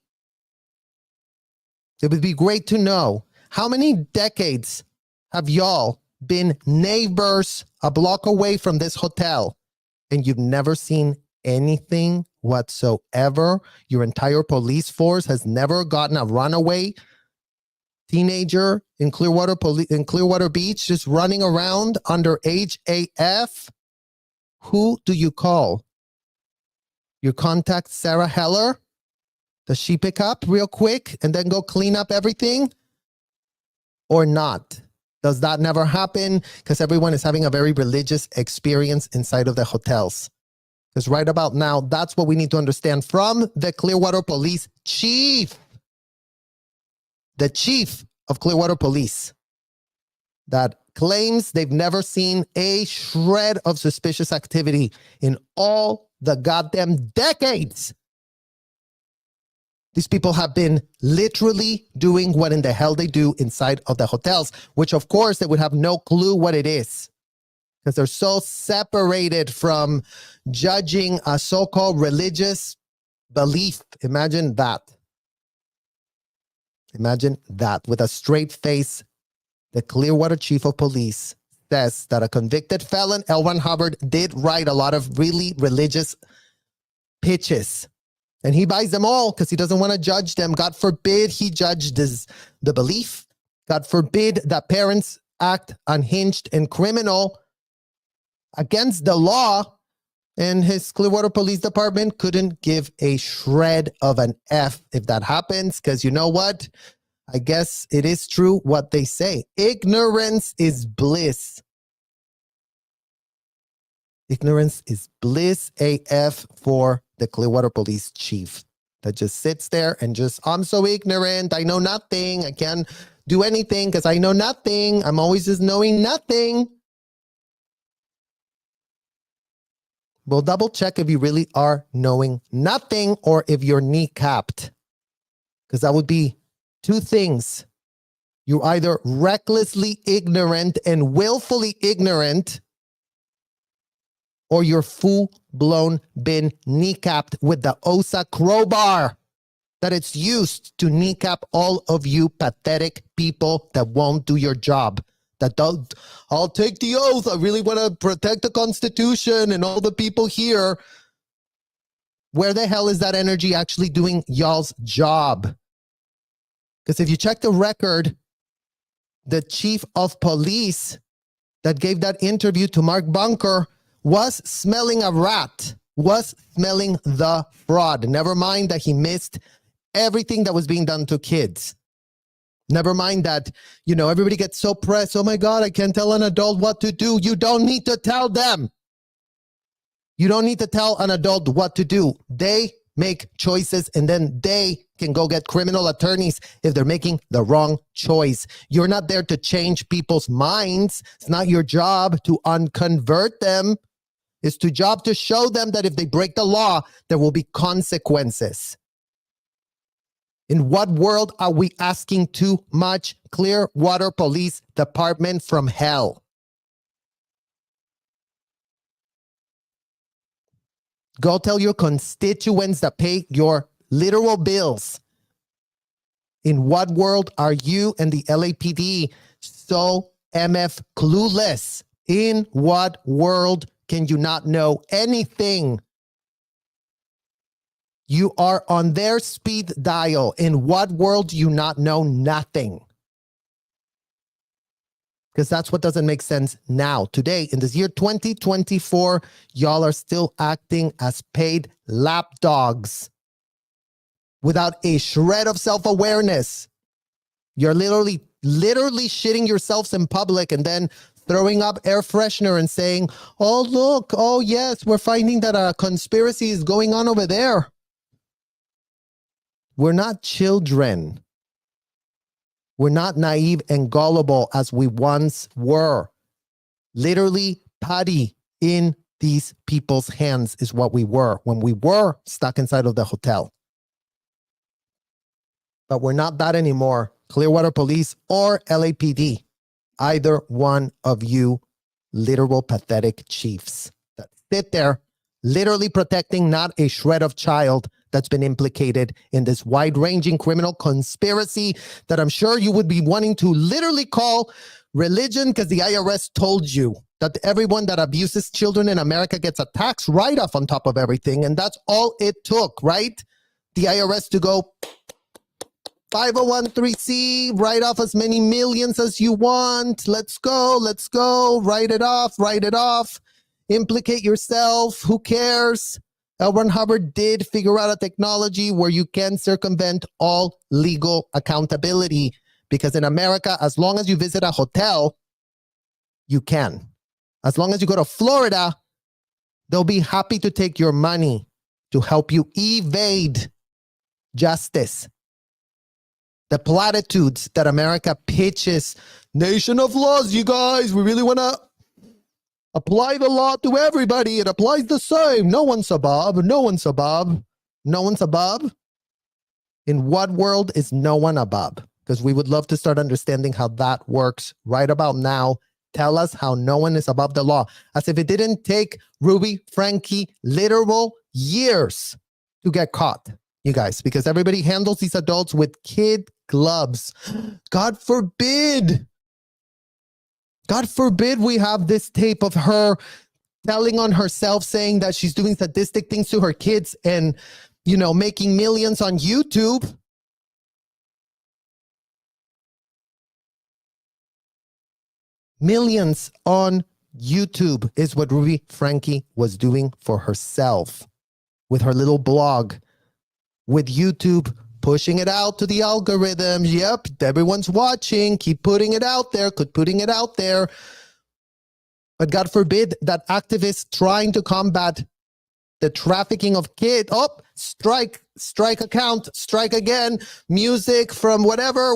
It would be great to know, how many decades have y'all been neighbors a block away from this hotel and you've never seen anything whatsoever? Your entire police force has never gotten a runaway teenager in Clearwater Beach just running around underage AF? Who do you call? You contact Sarah Heller? Does she pick up real quick and then go clean up everything? Or not? Does that never happen? Because everyone is having a very religious experience inside of the hotels. Because right about now, that's what we need to understand from the Clearwater Police Chief. The Chief of Clearwater Police that claims they've never seen a shred of suspicious activity in all the goddamn decades. These people have been literally doing what in the hell they do inside of the hotels, which of course they would have no clue what it is because they're so separated from judging a so-called religious belief. Imagine that. Imagine that. With a straight face, the Clearwater Chief of Police says that a convicted felon, L. Ron Hubbard, did write a lot of really religious pitches. And he buys them all because he doesn't want to judge them. God forbid he judged the belief. God forbid that parents act unhinged and criminal against the law. And his Clearwater Police Department couldn't give a shred of an F if that happens. Because you know what? I guess it is true what they say. Ignorance is bliss. Ignorance is bliss AF for the Clearwater Police Chief that just sits there and just, I'm so ignorant. I know nothing. I can't do anything because I know nothing. I'm always just knowing nothing. We'll double check if you really are knowing nothing or if you're kneecapped. Because that would be two things. You're either recklessly ignorant and willfully ignorant, or you're full-blown been kneecapped with the OSA crowbar that it's used to kneecap all of you pathetic people that won't do your job. that don't, I'll take the oath. I really want to protect the Constitution and all the people here. Where the hell is that energy actually doing y'all's job? Because if you check the record, the chief of police that gave that interview to Mark Bunker was smelling a rat, was smelling the fraud. Never mind that he missed everything that was being done to kids. Never mind that, everybody gets so pressed. Oh my God, I can't tell an adult what to do. You don't need to tell them. You don't need to tell an adult what to do. They make choices and then they can go get criminal attorneys if they're making the wrong choice. You're not there to change people's minds. It's not your job to unconvert them. It's your job to show them that if they break the law, there will be consequences. In what world are we asking too much? Clearwater Police Department from hell. Go tell your constituents that pay your literal bills. In what world are you and the LAPD so MF clueless? In what world can you not know anything? You are on their speed dial. In what world do you not know nothing? Because that's what doesn't make sense now. Today, in this year 2024, y'all are still acting as paid lapdogs without a shred of self-awareness. You're literally shitting yourselves in public and then throwing up air freshener and saying, oh, look, oh, yes, we're finding that a conspiracy is going on over there. We're not children. We're not naive and gullible as we once were. Literally, putty in these people's hands is what we were when we were stuck inside of the hotel. But we're not that anymore. Clearwater Police or LAPD. Either one of you literal pathetic chiefs that sit there literally protecting not a shred of child that's been implicated in this wide-ranging criminal conspiracy that I'm sure you would be wanting to literally call religion because the IRS told you that everyone that abuses children in America gets a tax write-off on top of everything. And that's all it took, right? The IRS to go 501(c)(3) write off as many millions as you want. Let's go, write it off, implicate yourself. Who cares? L. Ron Hubbard did figure out a technology where you can circumvent all legal accountability because in America, as long as you visit a hotel, you can. As long as you go to Florida, they'll be happy to take your money to help you evade justice. The platitudes that America pitches, nation of laws, you guys, we really want to apply the law to everybody. It applies the same. No one's above. No one's above. No one's above. In what world is no one above? Because we would love to start understanding how that works right about now. Tell us how no one is above the law. As if it didn't take Ruby Franke literal years to get caught, you guys, because everybody handles these adults with kid gloves. God forbid. God forbid we have this tape of her telling on herself, saying that she's doing sadistic things to her kids and, making millions on YouTube. Millions on YouTube is what Ruby Franke was doing for herself with her little blog, with YouTube pushing it out to the algorithms. Yep, everyone's watching. Keep putting it out there. But God forbid that activists trying to combat the trafficking of kids. Oh, strike account, strike again. Music from whatever.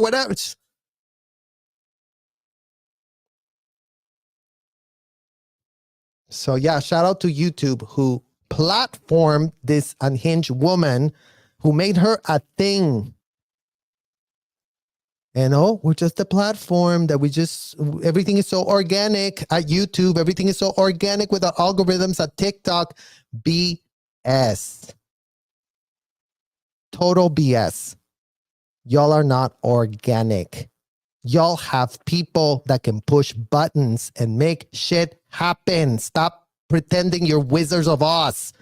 So yeah, shout out to YouTube who platformed this unhinged woman who made her a thing. And we're just a platform that everything is so organic at YouTube. Everything is so organic with our algorithms at TikTok. BS. Total BS. Y'all are not organic. Y'all have people that can push buttons and make shit happen. Stop pretending you're Wizards of Oz.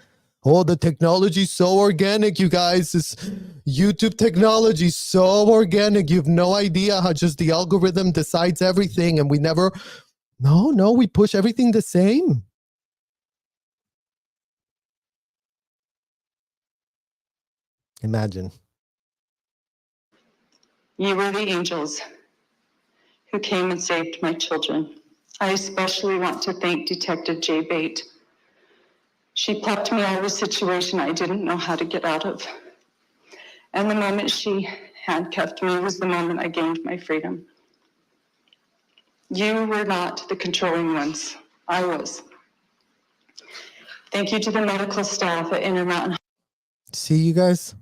Oh, the technology's so organic, you guys. This YouTube technology so organic. You have no idea how just the algorithm decides everything, and we never. No, we push everything the same. Imagine. You were the angels who came and saved my children. I especially want to thank Detective J. Bate. She plucked me out of a situation I didn't know how to get out of. And the moment she handcuffed me was the moment I gained my freedom. You were not the controlling ones. I was. Thank you to the medical staff at Intermountain. See, you guys?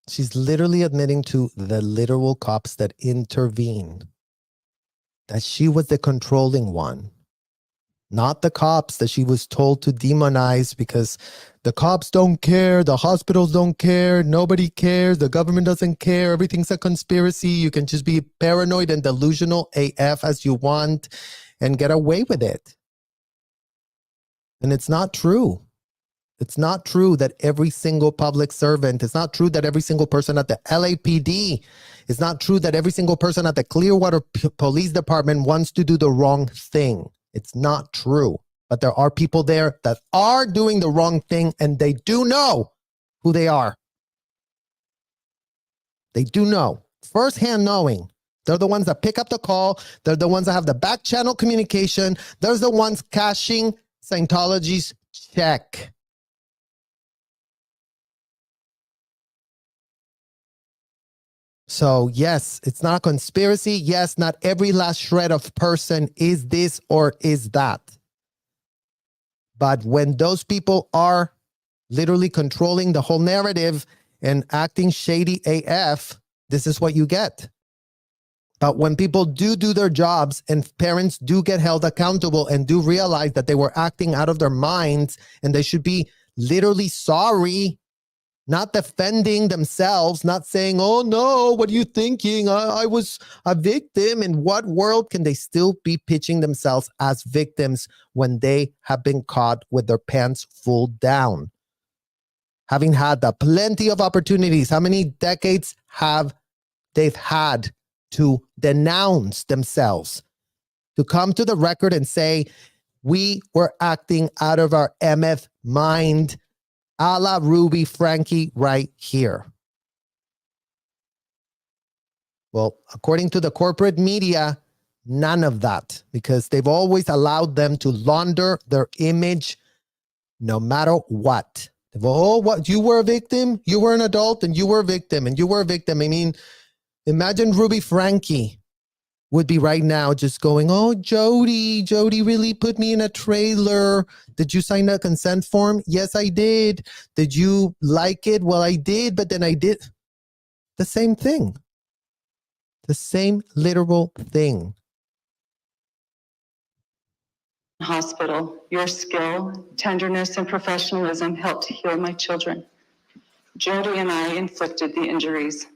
She's literally admitting to the literal cops that intervene that she was the controlling one, not the cops that she was told to demonize because the cops don't care, the hospitals don't care, nobody cares, the government doesn't care, everything's a conspiracy. You can just be paranoid and delusional AF as you want and get away with it. And it's not true. It's not true that every single public servant, it's not true that every single person at the LAPD, it's not true that every single person at the Clearwater Police Department wants to do the wrong thing. It's not true. But there are people there that are doing the wrong thing, and they do know who they are. They do know, firsthand knowing. They're the ones that pick up the call. They're the ones that have the back channel communication. They're the ones cashing Scientology's check. So yes, it's not a conspiracy. Yes, not every last shred of person is this or is that. But when those people are literally controlling the whole narrative and acting shady AF, this is what you get. But when people do their jobs and parents do get held accountable and do realize that they were acting out of their minds and they should be literally sorry, not defending themselves, not saying, oh no, what are you thinking? I was a victim. In what world can they still be pitching themselves as victims when they have been caught with their pants full down? Having had the plenty of opportunities, how many decades have they had to denounce themselves, to come to the record and say, we were acting out of our MF mind, a la Ruby Franke right here. Well, according to the corporate media, none of that, because they've always allowed them to launder their image no matter what. Oh, what, you were a victim? You were an adult and you were a victim and you were a victim. I mean, imagine Ruby Franke would be right now just going, oh, Jodi really put me in a trailer. Did you sign a consent form? Yes, I did. Did you like it? Well, I did, but then I did. The same thing. The same literal thing. Hospital, your skill, tenderness, and professionalism helped heal my children. Jodi and I inflicted the injuries,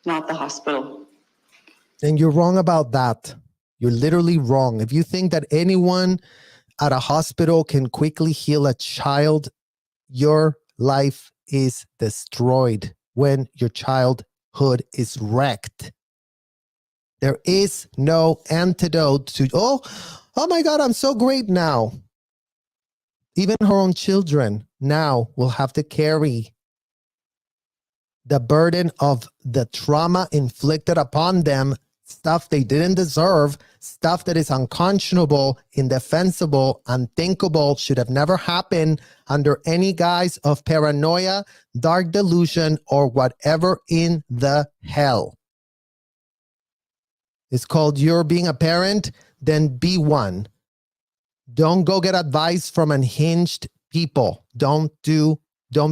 not the hospital. And you're wrong about that. You're literally wrong. If you think that anyone at a hospital can quickly heal a child, your life is destroyed when your childhood is wrecked. There is no antidote to, oh my God, I'm so great now. Even her own children now will have to carry the burden of the trauma inflicted upon them, stuff they didn't deserve, stuff that is unconscionable, indefensible, unthinkable, should have never happened under any guise of paranoia, dark delusion, or whatever in the hell. It's called you're being a parent, then be one. Don't go get advice from unhinged people. Don't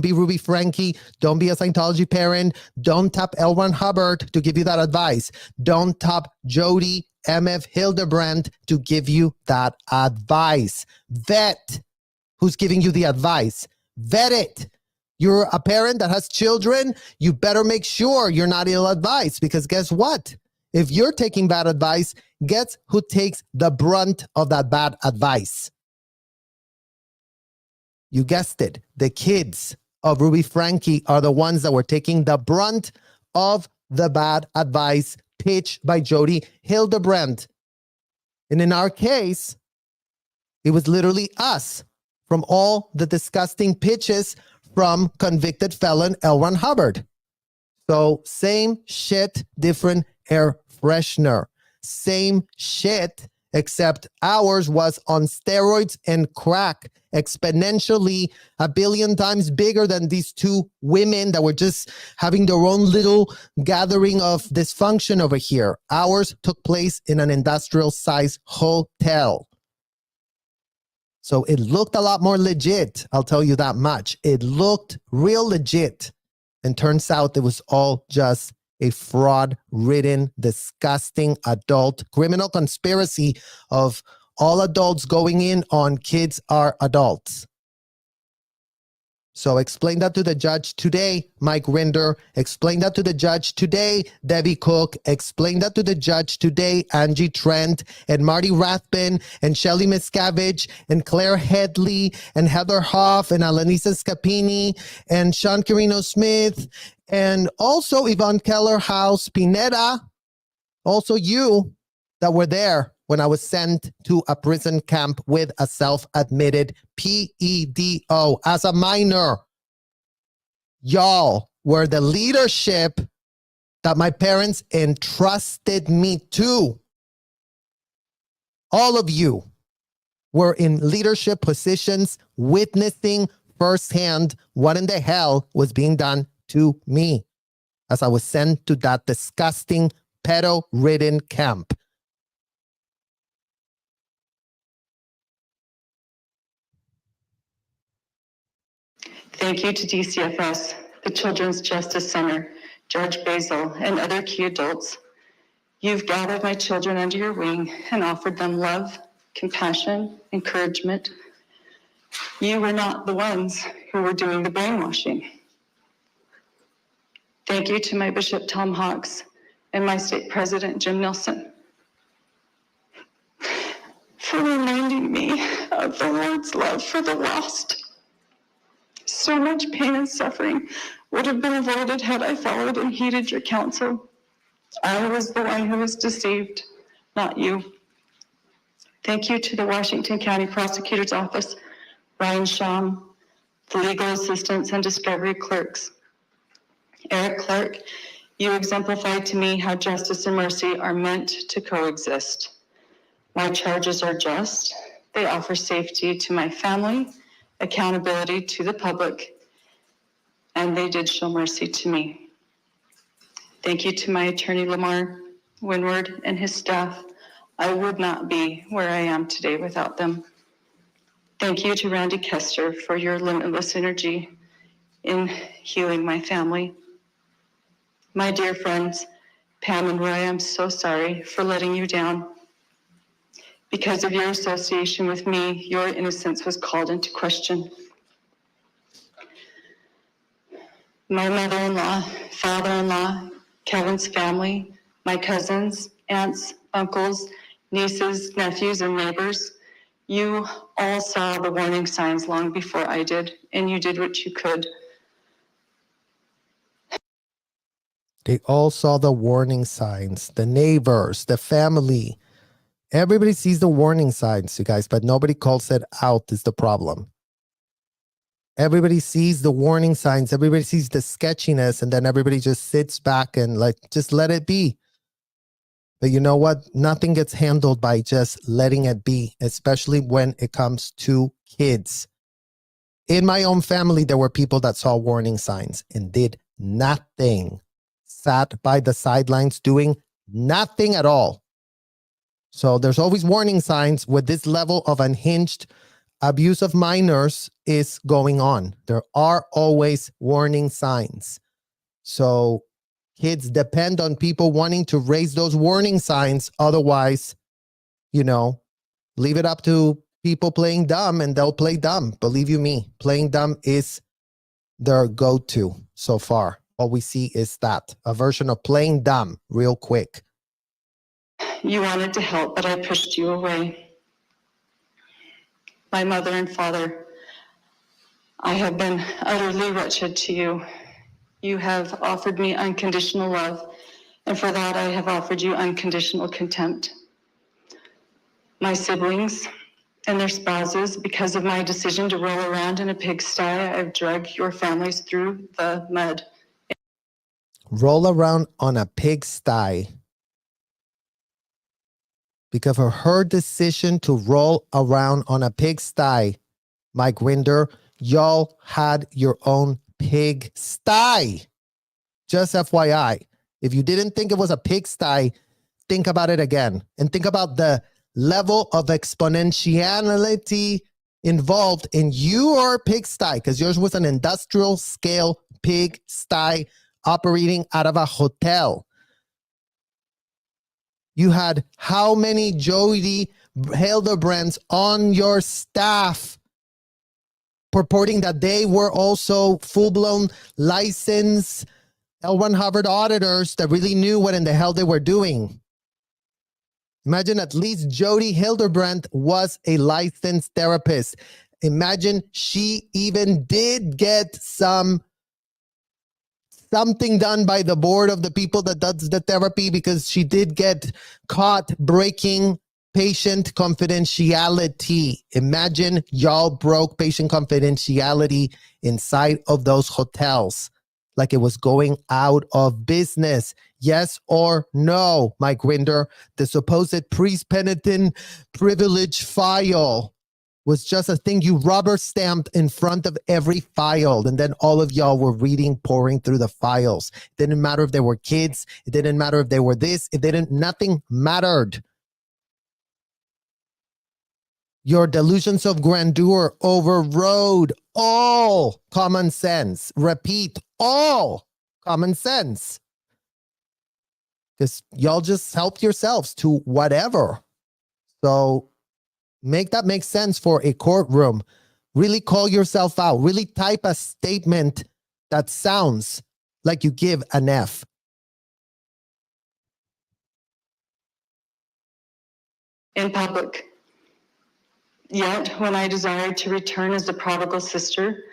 be Ruby Franke. Don't be a Scientology parent. Don't tap L. Ron Hubbard to give you that advice. Don't tap Jodi MF Hildebrandt to give you that advice. Vet who's giving you the advice. Vet it. You're a parent that has children. You better make sure you're not ill-advised, because guess what? If you're taking bad advice, guess who takes the brunt of that bad advice? You guessed it. The kids of Ruby Franke are the ones that were taking the brunt of the bad advice pitched by Jodi Hildebrandt. And in our case, it was literally us from all the disgusting pitches from convicted felon L. Ron Hubbard. So same shit, different air freshener. Same shit, except ours was on steroids and crack, exponentially a billion times bigger than these two women that were just having their own little gathering of dysfunction over here. Ours took place in an industrial-sized hotel. So it looked a lot more legit, I'll tell you that much. It looked real legit. And turns out it was all just a fraud-ridden, disgusting adult criminal conspiracy of all adults going in on kids are adults. So explain that to the judge today, Mike Rinder. Explain that to the judge today, Debbie Cook. Explain that to the judge today, Angie Trent and Marty Rathbun and Shelley Miscavige and Claire Headley and Heather Hoff and Alanisa Scapini and Sean Carino Smith and also Yvonne Keller House Pineda. Also you that were there when I was sent to a prison camp with a self-admitted PEDO as a minor. Y'all were the leadership that my parents entrusted me to. All of you were in leadership positions witnessing firsthand what in the hell was being done to me as I was sent to that disgusting pedo-ridden camp. Thank you to DCFS, the Children's Justice Center, Judge Basil, and other key adults. You've gathered my children under your wing and offered them love, compassion, encouragement. You were not the ones who were doing the brainwashing. Thank you to my Bishop Tom Hawks and my state president, Jim Nelson, for reminding me of the Lord's love for the lost. So much pain and suffering would have been avoided had I followed and heeded your counsel. I was the one who was deceived, not you. Thank you to the Washington County Prosecutor's Office, Ryan Sham, the legal assistants and discovery clerks. Eric Clark, you exemplified to me how justice and mercy are meant to coexist. My charges are just. They offer safety to my family, accountability to the public, and they did show mercy to me. Thank you to my attorney, Lamar Winward, and his staff. I would not be where I am today without them. Thank you to Randy Kester for your limitless energy in healing my family. My dear friends, Pam and Roy, I'm so sorry for letting you down. Because of your association with me, your innocence was called into question. My mother-in-law, father-in-law, Kevin's family, my cousins, aunts, uncles, nieces, nephews, and neighbors, you all saw the warning signs long before I did, and you did what you could. They all saw the warning signs, the neighbors, the family. Everybody sees the warning signs, you guys, but nobody calls it out is the problem. Everybody sees the warning signs. Everybody sees the sketchiness, and then everybody just sits back and just let it be. But you know what? Nothing gets handled by just letting it be, especially when it comes to kids. In my own family, there were people that saw warning signs and did nothing. Sat by the sidelines doing nothing at all. So there's always warning signs with this level of unhinged abuse of minors is going on. There are always warning signs. So kids depend on people wanting to raise those warning signs. Otherwise, leave it up to people playing dumb and they'll play dumb. Believe you me, playing dumb is their go-to so far. All we see is that, a version of playing dumb real quick. You wanted to help, but I pushed you away. My mother and father, I have been utterly wretched to you. You have offered me unconditional love, and for that I have offered you unconditional contempt. My siblings and their spouses, because of my decision to roll around in a pigsty, I've dragged your families through the mud. Roll around on a pigsty. Because of her decision to roll around on a pigsty, Mike Winder, y'all had your own pigsty. Just FYI, if you didn't think it was a pigsty, think about it again. And think about the level of exponentiality involved in your pigsty, because yours was an industrial scale pigsty operating out of a hotel. You had how many Jodi Hildebrandts on your staff purporting that they were also full-blown licensed L1 Harvard auditors that really knew what in the hell they were doing? Imagine at least Jodi Hildebrandt was a licensed therapist. Imagine she even did get something done by the board of the people that does the therapy, because she did get caught breaking patient confidentiality. Imagine y'all broke patient confidentiality inside of those hotels like it was going out of business. Yes or no, Mike Winder? The supposed priest penitent privilege file was just a thing you rubber stamped in front of every file. And then all of y'all were reading, pouring through the files. It didn't matter if they were kids. It didn't matter if they were this. Nothing mattered. Your delusions of grandeur overrode all common sense. Repeat, all common sense. Because y'all just helped yourselves to whatever. So make that make sense for a courtroom. Really call yourself out. Really type a statement that sounds like you give an F. In public. Yet, when I desired to return as the prodigal sister,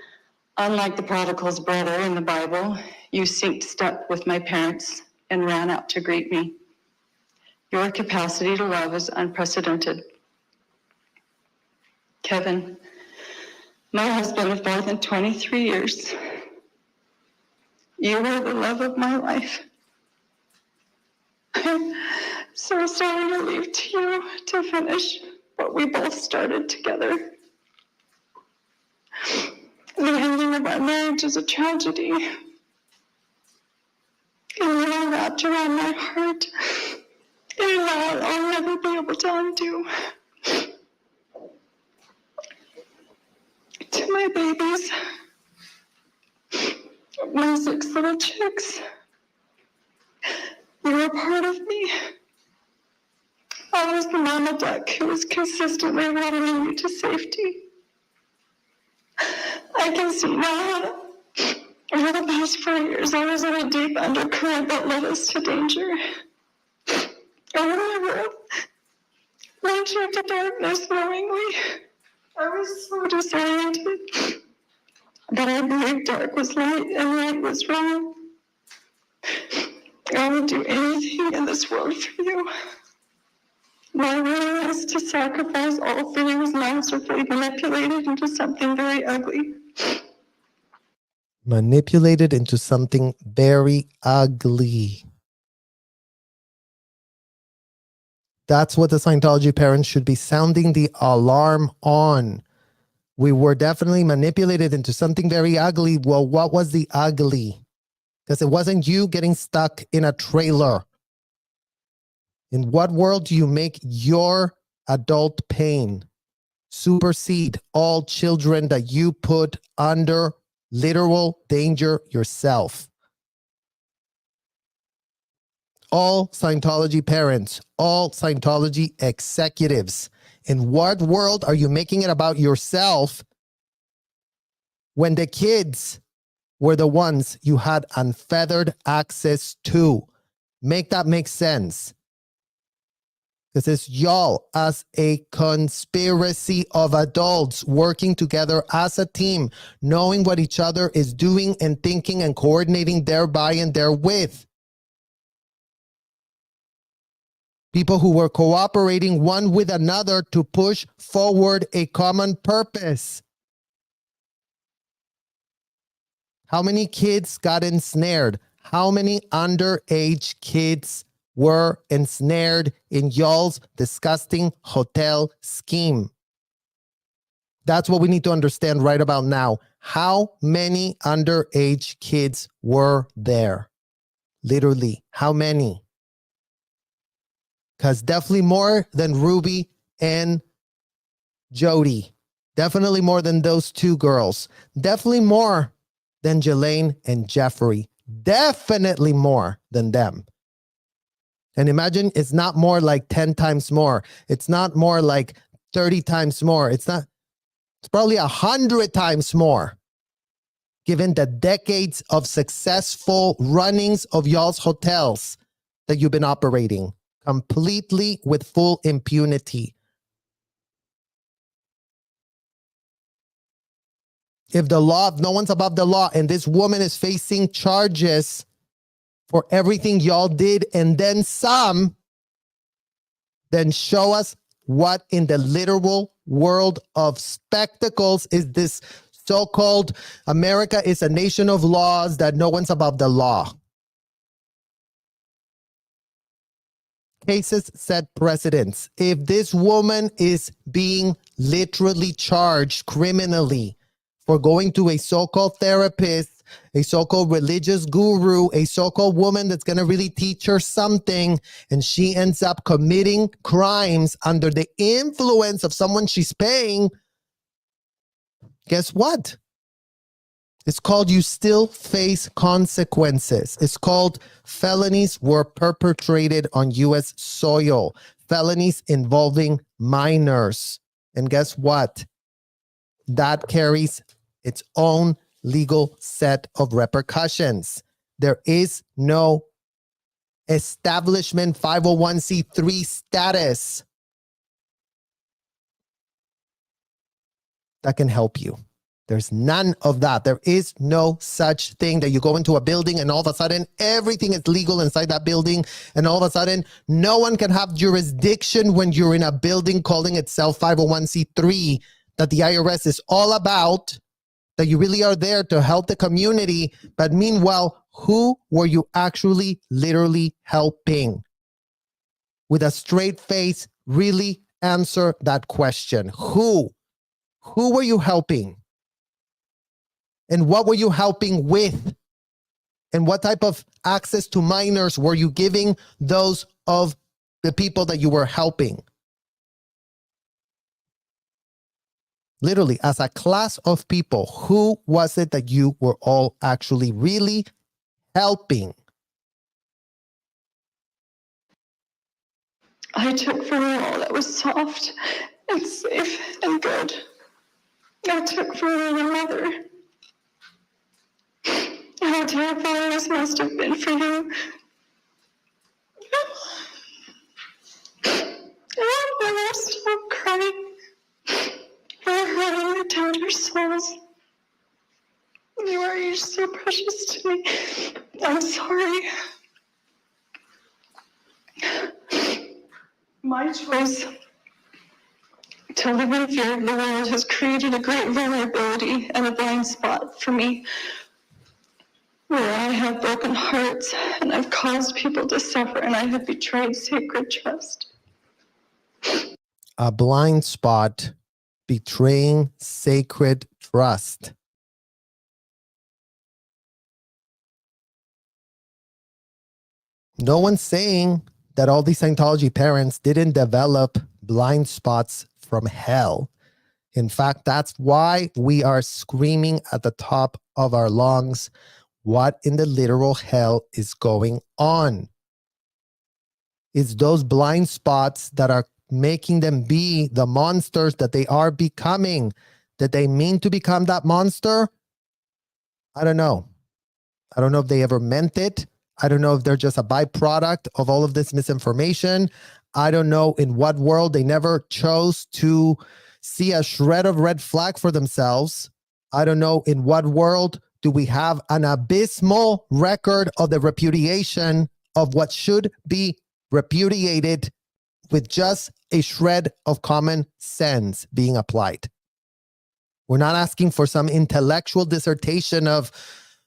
unlike the prodigal's brother in the Bible, you synced step with my parents and ran out to greet me. Your capacity to love is unprecedented. Kevin, my husband of more than 23 years, you are the love of my life. I'm so sorry to leave to you to finish what we both started together. The ending of our marriage is a tragedy. And you are wrapped around my heart in a vow I'll never be able to undo. To my babies, my 6 little chicks, you were part of me. I was the mama duck who was consistently rattling you to safety. I can see now that over the past 4 years, I was in a deep undercurrent that led us to danger. And when I launched into darkness knowingly, I was so disoriented that I believed dark was light and light was wrong. I would do anything in this world for you. My willingness to sacrifice all for you was masterfully manipulated into something very ugly. Manipulated into something very ugly. That's what the Scientology parents should be sounding the alarm on. We were definitely manipulated into something very ugly. Well, what was the ugly? Because it wasn't you getting stuck in a trailer. In what world do you make your adult pain supersede all children that you put under literal danger yourself? All Scientology parents, all Scientology executives, in what world are you making it about yourself when the kids were the ones you had unfeathered access to? Make that make sense. This is y'all as a conspiracy of adults working together as a team, knowing what each other is doing and thinking and coordinating thereby and therewith. People who were cooperating one with another to push forward a common purpose. How many kids got ensnared? How many underage kids were ensnared in y'all's disgusting hotel scheme? That's what we need to understand right about now. How many underage kids were there? Literally, how many? Because definitely more than Ruby and Jodi. Definitely more than those two girls. Definitely more than Jelaine and Jeffrey. Definitely more than them. And imagine it's not more like 10 times more. It's not more like 30 times more. It's probably 100 times more. Given the decades of successful runnings of y'all's hotels that you've been operating completely with full impunity. If no one's above the law, and this woman is facing charges for everything y'all did and then some, then show us what in the literal world of spectacles is this so-called America is a nation of laws that no one's above the law. Cases set precedents. If this woman is being literally charged criminally for going to a so-called therapist, a so-called religious guru, a so-called woman that's going to really teach her something, and she ends up committing crimes under the influence of someone she's paying, guess what? It's called you still face consequences. It's called felonies were perpetrated on U.S. soil. Felonies involving minors. And guess what? That carries its own legal set of repercussions. There is no establishment 501c3 status that can help you. There's none of that. There is no such thing that you go into a building and all of a sudden everything is legal inside that building, and all of a sudden no one can have jurisdiction when you're in a building calling itself 501c3 that the IRS is all about, that you really are there to help the community. But meanwhile, who were you actually literally helping? With a straight face, really answer that question. Who? Who were you helping? And what were you helping with? And what type of access to minors were you giving those of the people that you were helping? Literally, as a class of people, who was it that you were all actually really helping? I took from you all that was soft and safe and good. I took from you your mother. How terrifying this must have been for you. I'm still crying. For hurting your tender souls. You are each so precious to me. I'm sorry. My choice to live in fear of the world has created a great vulnerability and a blind spot for me, where I have broken hearts and I've caused people to suffer and I have betrayed sacred trust. A blind spot, betraying sacred trust. No one's saying that all these Scientology parents didn't develop blind spots from hell. In fact, that's why we are screaming at the top of our lungs, what in the literal hell is going on? It's those blind spots that are making them be the monsters that they are becoming. Did they mean to become that monster? I don't know. I don't know if they ever meant it. I don't know if they're just a byproduct of all of this misinformation. I don't know in what world they never chose to see a shred of red flag for themselves. I don't know in what world do we have an abysmal record of the repudiation of what should be repudiated with just a shred of common sense being applied. We're not asking for some intellectual dissertation of,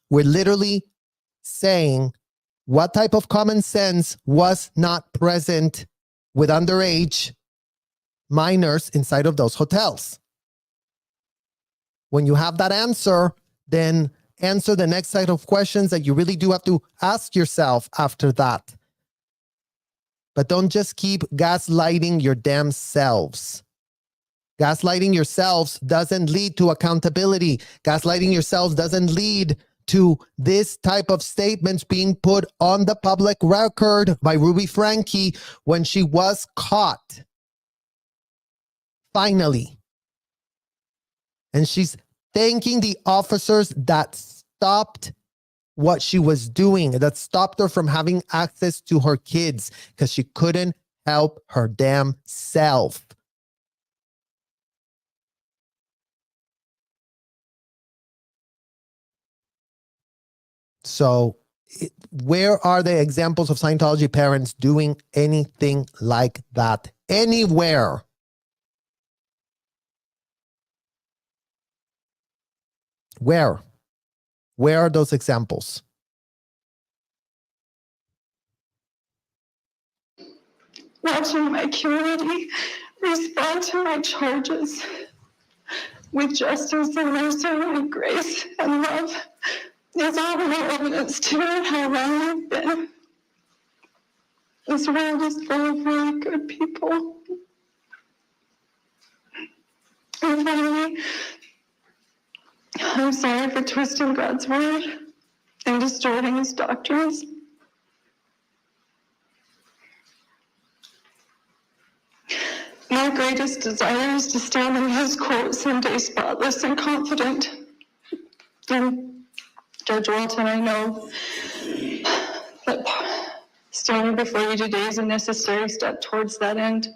we're literally saying what type of common sense was not present with underage minors inside of those hotels. When you have that answer, then answer the next set of questions that you really do have to ask yourself after that. But don't just keep gaslighting your damn selves. Gaslighting yourselves doesn't lead to accountability. Gaslighting yourselves doesn't lead to this type of statements being put on the public record by Ruby Franke when she was caught. Finally. And she's thanking the officers that stopped what she was doing, that stopped her from having access to her kids because she couldn't help her damn self. So where are the examples of Scientology parents doing anything like that? Anywhere. Where? Where are those examples? Watching my community respond to my charges with justice and mercy and grace and love is all my evidence to it how wrong I've been. This world is full of really good people. And finally, I'm sorry for twisting God's word and distorting his doctrines. My greatest desire is to stand in his court someday spotless and confident. And Judge Walton, I know that standing before you today is a necessary step towards that end.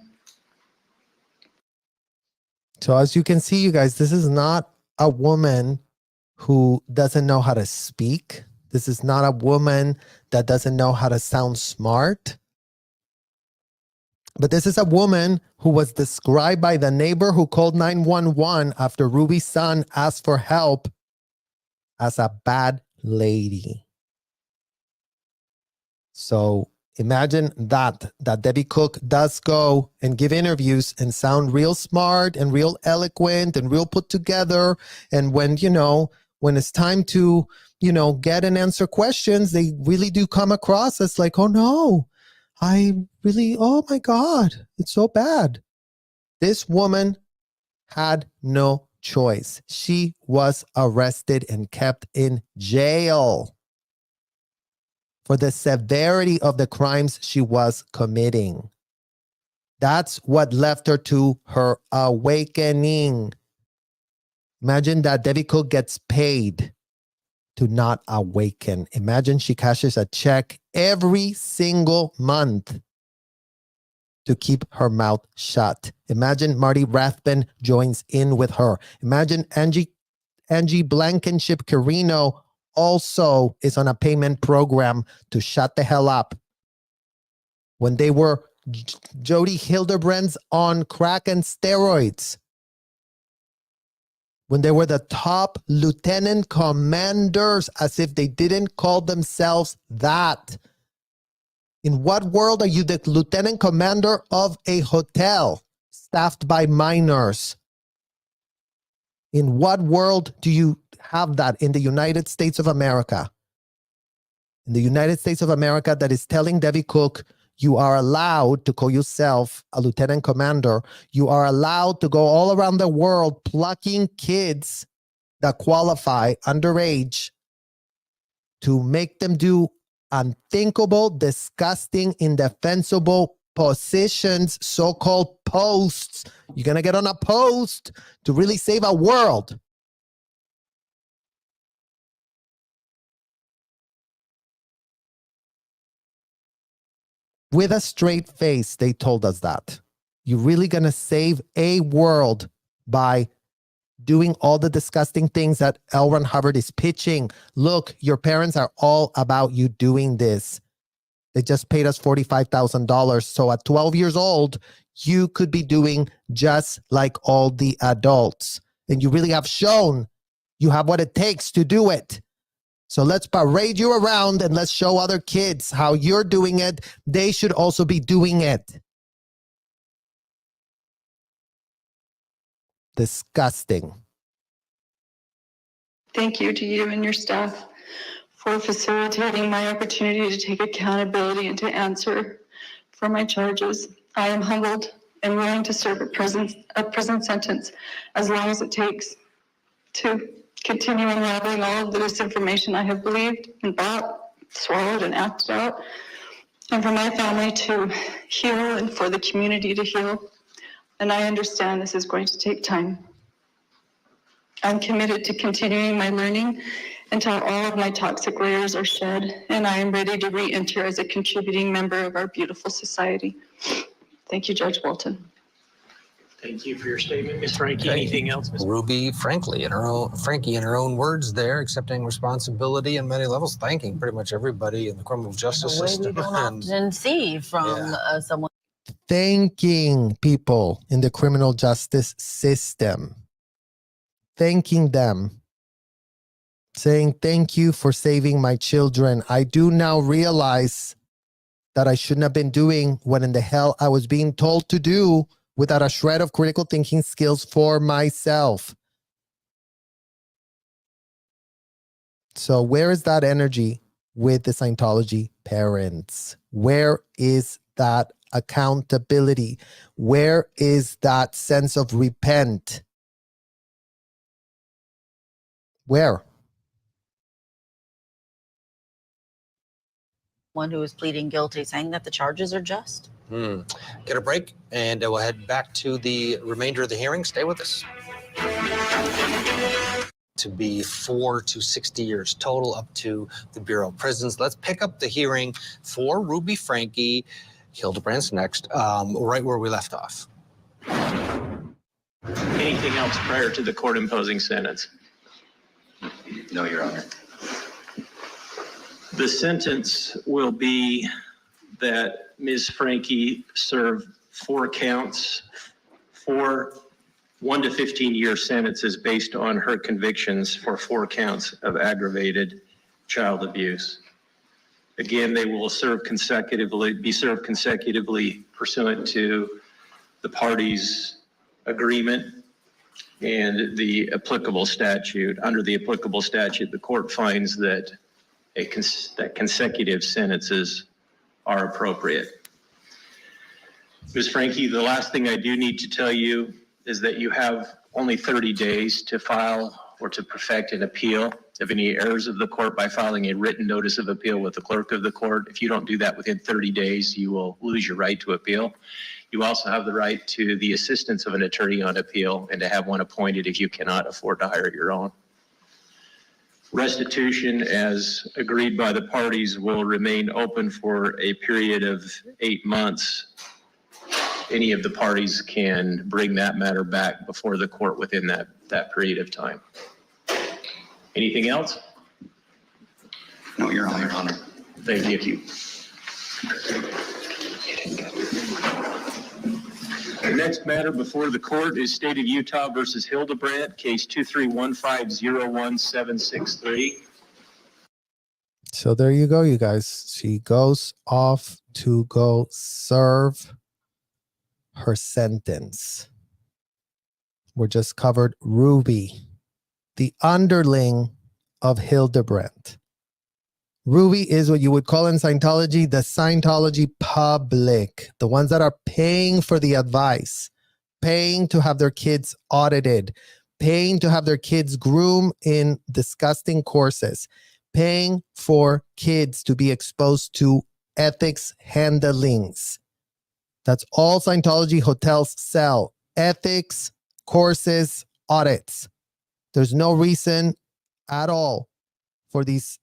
So as you can see, you guys, this is not a woman who doesn't know how to speak. This is not a woman that doesn't know how to sound smart. But this is a woman who was described by the neighbor who called 911 after Ruby's son asked for help as a bad lady. So imagine that Debbie Cook does go and give interviews and sound real smart and real eloquent and real put together. And when, when it's time to, get and answer questions, they really do come across as like, oh no, oh my God, it's so bad. This woman had no choice. She was arrested and kept in jail for the severity of the crimes she was committing. That's what left her to her awakening. Imagine that Debbie Cook gets paid to not awaken. Imagine she cashes a check every single month to keep her mouth shut. Imagine Marty Rathbun joins in with her. Imagine Angie Blankenship Carino also is on a payment program to shut the hell up. When they were Jodi Hildebrandts on crack and steroids. When they were the top lieutenant commanders, as if they didn't call themselves that. In what world are you the lieutenant commander of a hotel staffed by minors? In what world do you have that in the United States of America? In the United States of America, that is telling Debbie Cook, you are allowed to call yourself a lieutenant commander. You are allowed to go all around the world plucking kids that qualify underage to make them do unthinkable, disgusting, indefensible positions, so-called posts. You're going to get on a post to really save a world. With a straight face, they told us that. You're really going to save a world by doing all the disgusting things that L. Ron Hubbard is pitching. Look, your parents are all about you doing this. They just paid us $45,000. So at 12 years old, you could be doing just like all the adults. And you really have shown you have what it takes to do it. So let's parade you around and let's show other kids how you're doing it. They should also be doing it. Disgusting. Thank you to you and your staff for facilitating my opportunity to take accountability and to answer for my charges. I am humbled and willing to serve a prison sentence as long as it takes to continue unraveling all of the disinformation I have believed and bought, swallowed, and acted out, and for my family to heal and for the community to heal. And I understand this is going to take time. I'm committed to continuing my learning until all of my toxic layers are shed, and I am ready to re-enter as a contributing member of our beautiful society. Thank you, Judge Walton. Thank you for your statement, Ms. Franke. Anything else, Ms. Ruby, Frankie, in her own words there, accepting responsibility on many levels, thanking pretty much everybody in the criminal justice system. We don't often see from someone. Thanking people in the criminal justice system. Thanking them. Saying, thank you for saving my children. I do now realize that I shouldn't have been doing what in the hell I was being told to do without a shred of critical thinking skills for myself. So where is that energy with the Scientology parents? Where is that accountability? Where is that sense of repent? Where? One who is pleading guilty, saying that the charges are just. Get a break, and we'll head back to the remainder of the hearing. Stay with us. To be 4 to 60 years total, up to the Bureau of Prisons. Let's pick up the hearing for Ruby Franke. Hildebrandt's next, right where we left off. Anything else prior to the court imposing sentence? No, Your Honor. The sentence will be that Ms. Franke serve 4 counts, 4 1 to 15-year sentences based on her convictions for 4 counts of aggravated child abuse. Again, they will be served consecutively pursuant to the parties' agreement and the applicable statute. Under the applicable statute, the court finds that that consecutive sentences are appropriate. Ms. Franke, the last thing I do need to tell you is that you have only 30 days to file or to perfect an appeal of any errors of the court by filing a written notice of appeal with the clerk of the court. If you don't do that within 30 days, you will lose your right to appeal. You also have the right to the assistance of an attorney on appeal and to have one appointed if you cannot afford to hire your own. Restitution, as agreed by the parties, will remain open for a period of 8 months. Any of the parties can bring that matter back before the court within that period of time. Anything else? No, Your Honor. Thank you. The next matter before the court is State of Utah versus Hildebrandt, case 231501763. So there you go, you guys. She goes off to go serve her sentence. We just covered Ruby, the underling of Hildebrandt. Ruby is what you would call in Scientology the Scientology public, the ones that are paying for the advice, paying to have their kids audited, paying to have their kids groomed in disgusting courses, paying for kids to be exposed to ethics handlings. That's all Scientology hotels sell. Ethics, courses, audits. There's no reason at all for these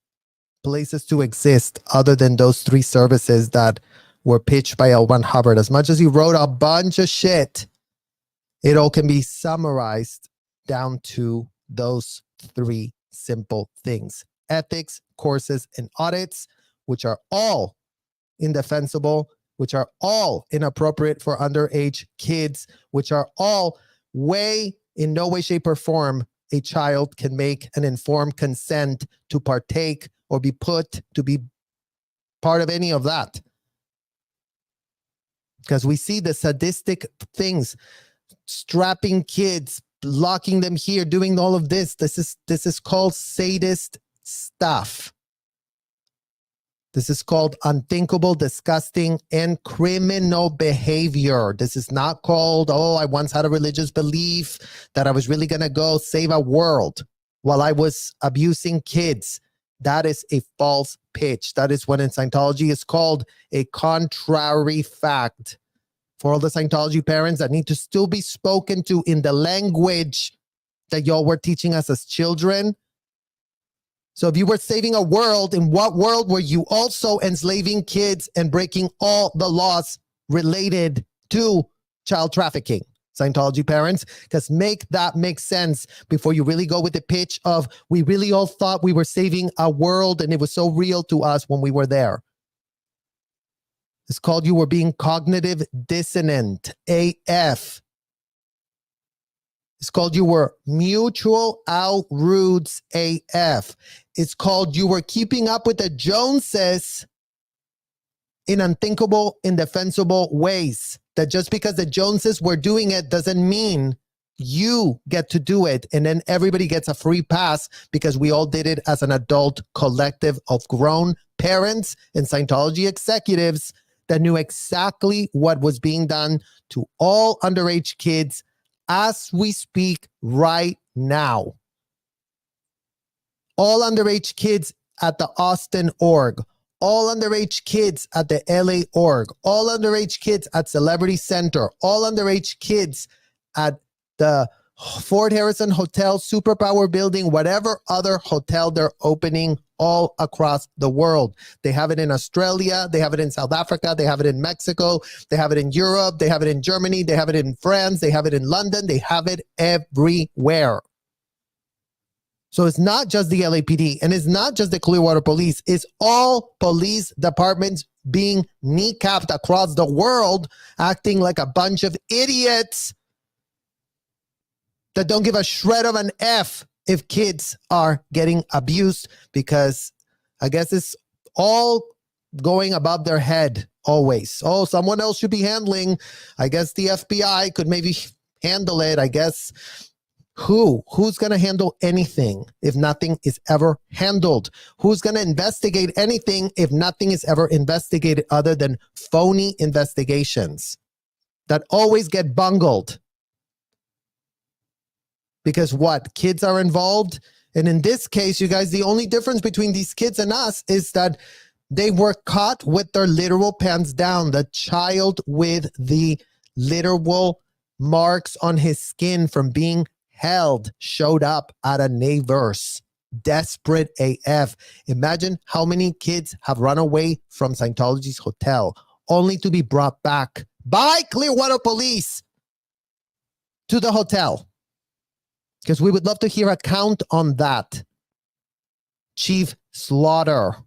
places to exist other than those 3 services that were pitched by L. Ron Hubbard. As much as he wrote a bunch of shit, it all can be summarized down to those three simple things: ethics, courses, and audits, which are all indefensible, which are all inappropriate for underage kids, which are all in no way, shape, or form a child can make an informed consent to partake or be put to be part of any of that. Because we see the sadistic things, strapping kids, locking them here, doing all of this. This is called sadist stuff. This is called unthinkable, disgusting, and criminal behavior. This is not called, oh, I once had a religious belief that I was really going to go save a world while I was abusing kids. That is a false pitch. That is what in Scientology is called a contrary fact. For all the Scientology parents that need to still be spoken to in the language that y'all were teaching us as children. So if you were saving a world, in what world were you also enslaving kids and breaking all the laws related to child trafficking? Scientology parents, because make that make sense before you really go with the pitch of we really all thought we were saving a world and it was so real to us when we were there. It's called you were being cognitive dissonant, AF. It's called you were mutual out rudes, AF. It's called you were keeping up with the Joneses in unthinkable, indefensible ways. That just because the Joneses were doing it doesn't mean you get to do it. And then everybody gets a free pass because we all did it as an adult collective of grown parents and Scientology executives that knew exactly what was being done to all underage kids as we speak right now. All underage kids at the Austin org, all underage kids at the LA org, all underage kids at Celebrity Center, all underage kids at the Fort Harrison Hotel, Superpower Building, whatever other hotel they're opening all across the world. They have it in Australia, they have it in South Africa, they have it in Mexico, they have it in Europe, they have it in Germany, they have it in France, they have it in London, they have it everywhere. So it's not just the LAPD and it's not just the Clearwater Police, it's all police departments being kneecapped across the world, acting like a bunch of idiots that don't give a shred of an F if kids are getting abused, because I guess it's all going above their head always. Oh, someone else should be handling. I guess the FBI could maybe handle it. I guess who's going to handle anything if nothing is ever handled? Who's going to investigate anything if nothing is ever investigated other than phony investigations that always get bungled? Because what? Kids are involved. And in this case, you guys, the only difference between these kids and us is that they were caught with their literal pants down. The child with the literal marks on his skin from being held showed up at a neighbor's. Desperate AF. Imagine how many kids have run away from Scientology's hotel only to be brought back by Clearwater Police to the hotel. Because we would love to hear a count on that. Chief Slaughter,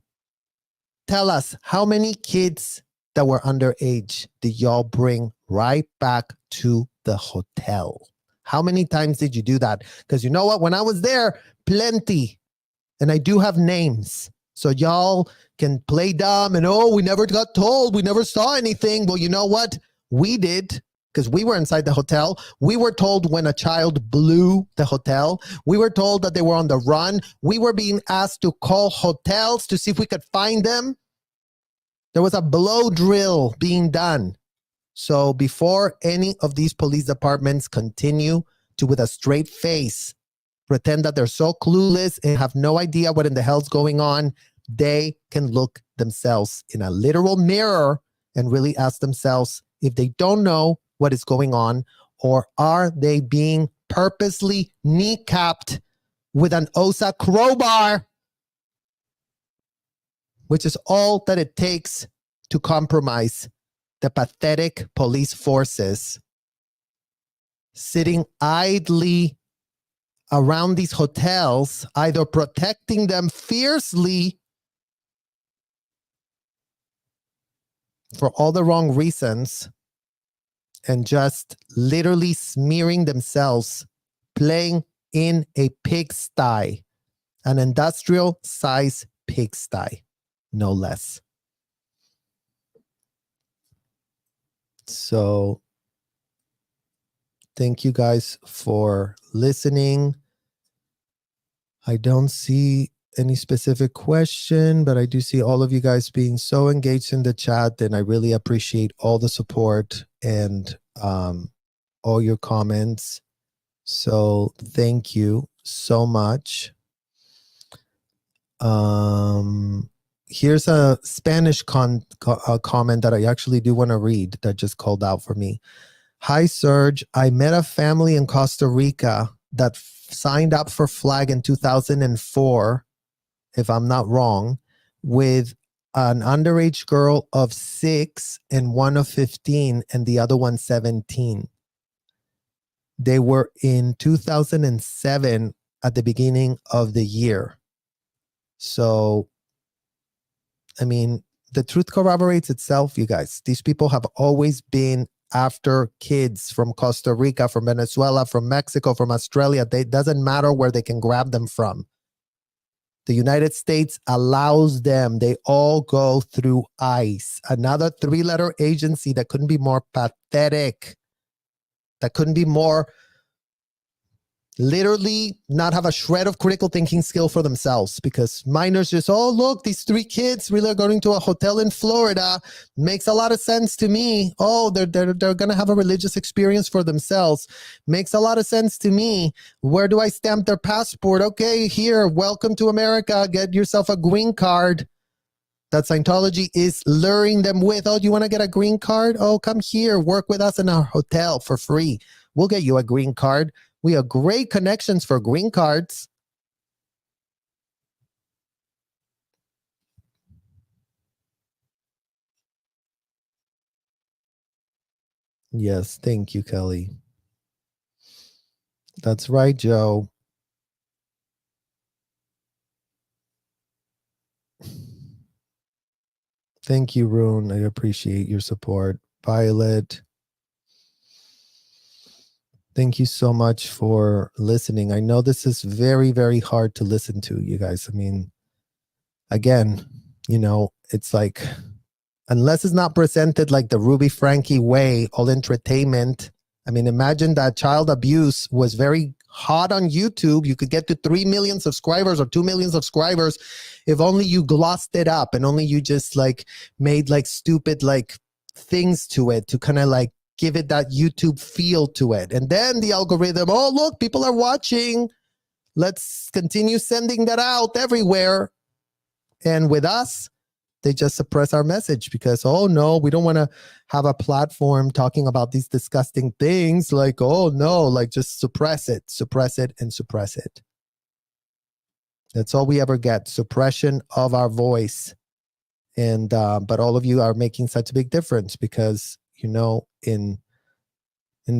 tell us how many kids that were underage did y'all bring right back to the hotel? How many times did you do that? Because you know what? When I was there, plenty. And I do have names. So y'all can play dumb and, oh, we never got told. We never saw anything. Well, you know what? We did. Because we were inside the hotel. We were told when a child blew the hotel. We were told that they were on the run. We were being asked to call hotels to see if we could find them. There was a blow drill being done. So before any of these police departments continue to, with a straight face, pretend that they're so clueless and have no idea what in the hell's going on, they can look themselves in a literal mirror and really ask themselves if they don't know what is going on, or are they being purposely kneecapped with an OSA crowbar, which is all that it takes to compromise the pathetic police forces sitting idly around these hotels, either protecting them fiercely for all the wrong reasons and just literally smearing themselves, playing in a pigsty, an industrial size pigsty, no less. So thank you guys for listening. I don't see any specific question, but I do see all of you guys being so engaged in the chat, and I really appreciate all the support and all your comments. So thank you so much. Here's a Spanish comment that I actually do want to read that just called out for me. Hi, Serge. I met a family in Costa Rica that signed up for FLAG in 2004, if I'm not wrong, with an underage girl of 6 and one of 15 and the other one 17. They were in 2007 at the beginning of the year. So, I mean, the truth corroborates itself, you guys. These people have always been after kids from Costa Rica, from Venezuela, from Mexico, from Australia. It doesn't matter where they can grab them from. The United States allows them. They all go through ICE, another 3-letter agency that couldn't be more pathetic, that couldn't be more literally not have a shred of critical thinking skill for themselves, because minors just, oh, look, these 3 kids really are going to a hotel in Florida. Makes a lot of sense to me. Oh, they're going to have a religious experience for themselves. Makes a lot of sense to me. Where do I stamp their passport? Okay, here, welcome to America. Get yourself a green card. That Scientology is luring them with. Oh, do you want to get a green card? Oh, come here, work with us in our hotel for free. We'll get you a green card. We have great connections for green cards. Yes, thank you, Kelly. That's right, Joe. Thank you, Rune. I appreciate your support. Violet, thank you so much for listening. I know this is very, very hard to listen to, you guys. I mean, again, you know, it's like, unless it's not presented like the Ruby Franke way, all entertainment. I mean, imagine that child abuse was very hot on YouTube. You could get to 3 million subscribers or 2 million subscribers if only you glossed it up and only you just like made like stupid like things to it to kind of like give it that YouTube feel to it. And then the algorithm, oh, look, people are watching. Let's continue sending that out everywhere. And with us, they just suppress our message because, oh no, we don't want to have a platform talking about these disgusting things. Like, oh no, like just suppress it, and suppress it. That's all we ever get, suppression of our voice. And, but all of you are making such a big difference because, you know, in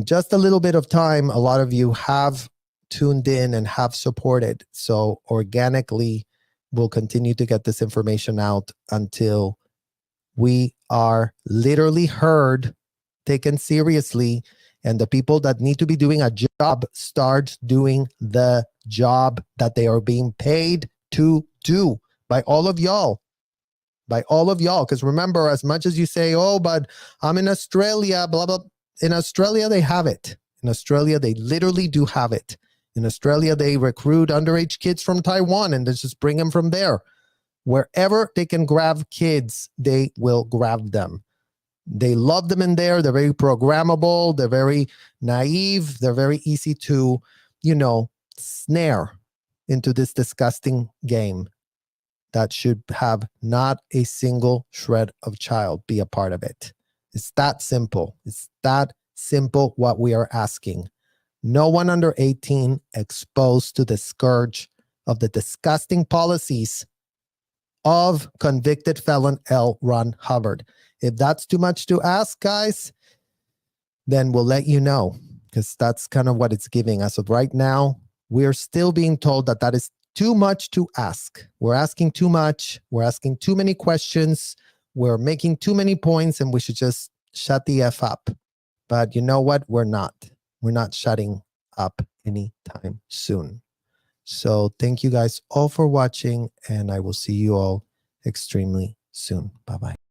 just a little bit of time, a lot of you have tuned in and have supported. So organically, we'll continue to get this information out until we are literally heard, taken seriously, and the people that need to be doing a job start doing the job that they are being paid to do by all of y'all. By all of y'all. Because remember, as much as you say, oh, but I'm in Australia, blah, blah. In Australia, they have it. In Australia, they literally do have it. In Australia, they recruit underage kids from Taiwan and they just bring them from there. Wherever they can grab kids, they will grab them. They love them in there. They're very programmable. They're very naive. They're very easy to, you know, snare into this disgusting game that should have not a single shred of child be a part of it. It's that simple. It's that simple what we are asking. No one under 18 exposed to the scourge of the disgusting policies of convicted felon L. Ron Hubbard. If that's too much to ask, guys, then we'll let you know, because that's kind of what it's giving. As of right now, we're still being told that that is too much to ask. We're asking too much. We're asking too many questions. We're making too many points, and we should just shut the F up. But you know what? We're not. We're not shutting up anytime soon. So thank you guys all for watching, and I will see you all extremely soon. Bye-bye.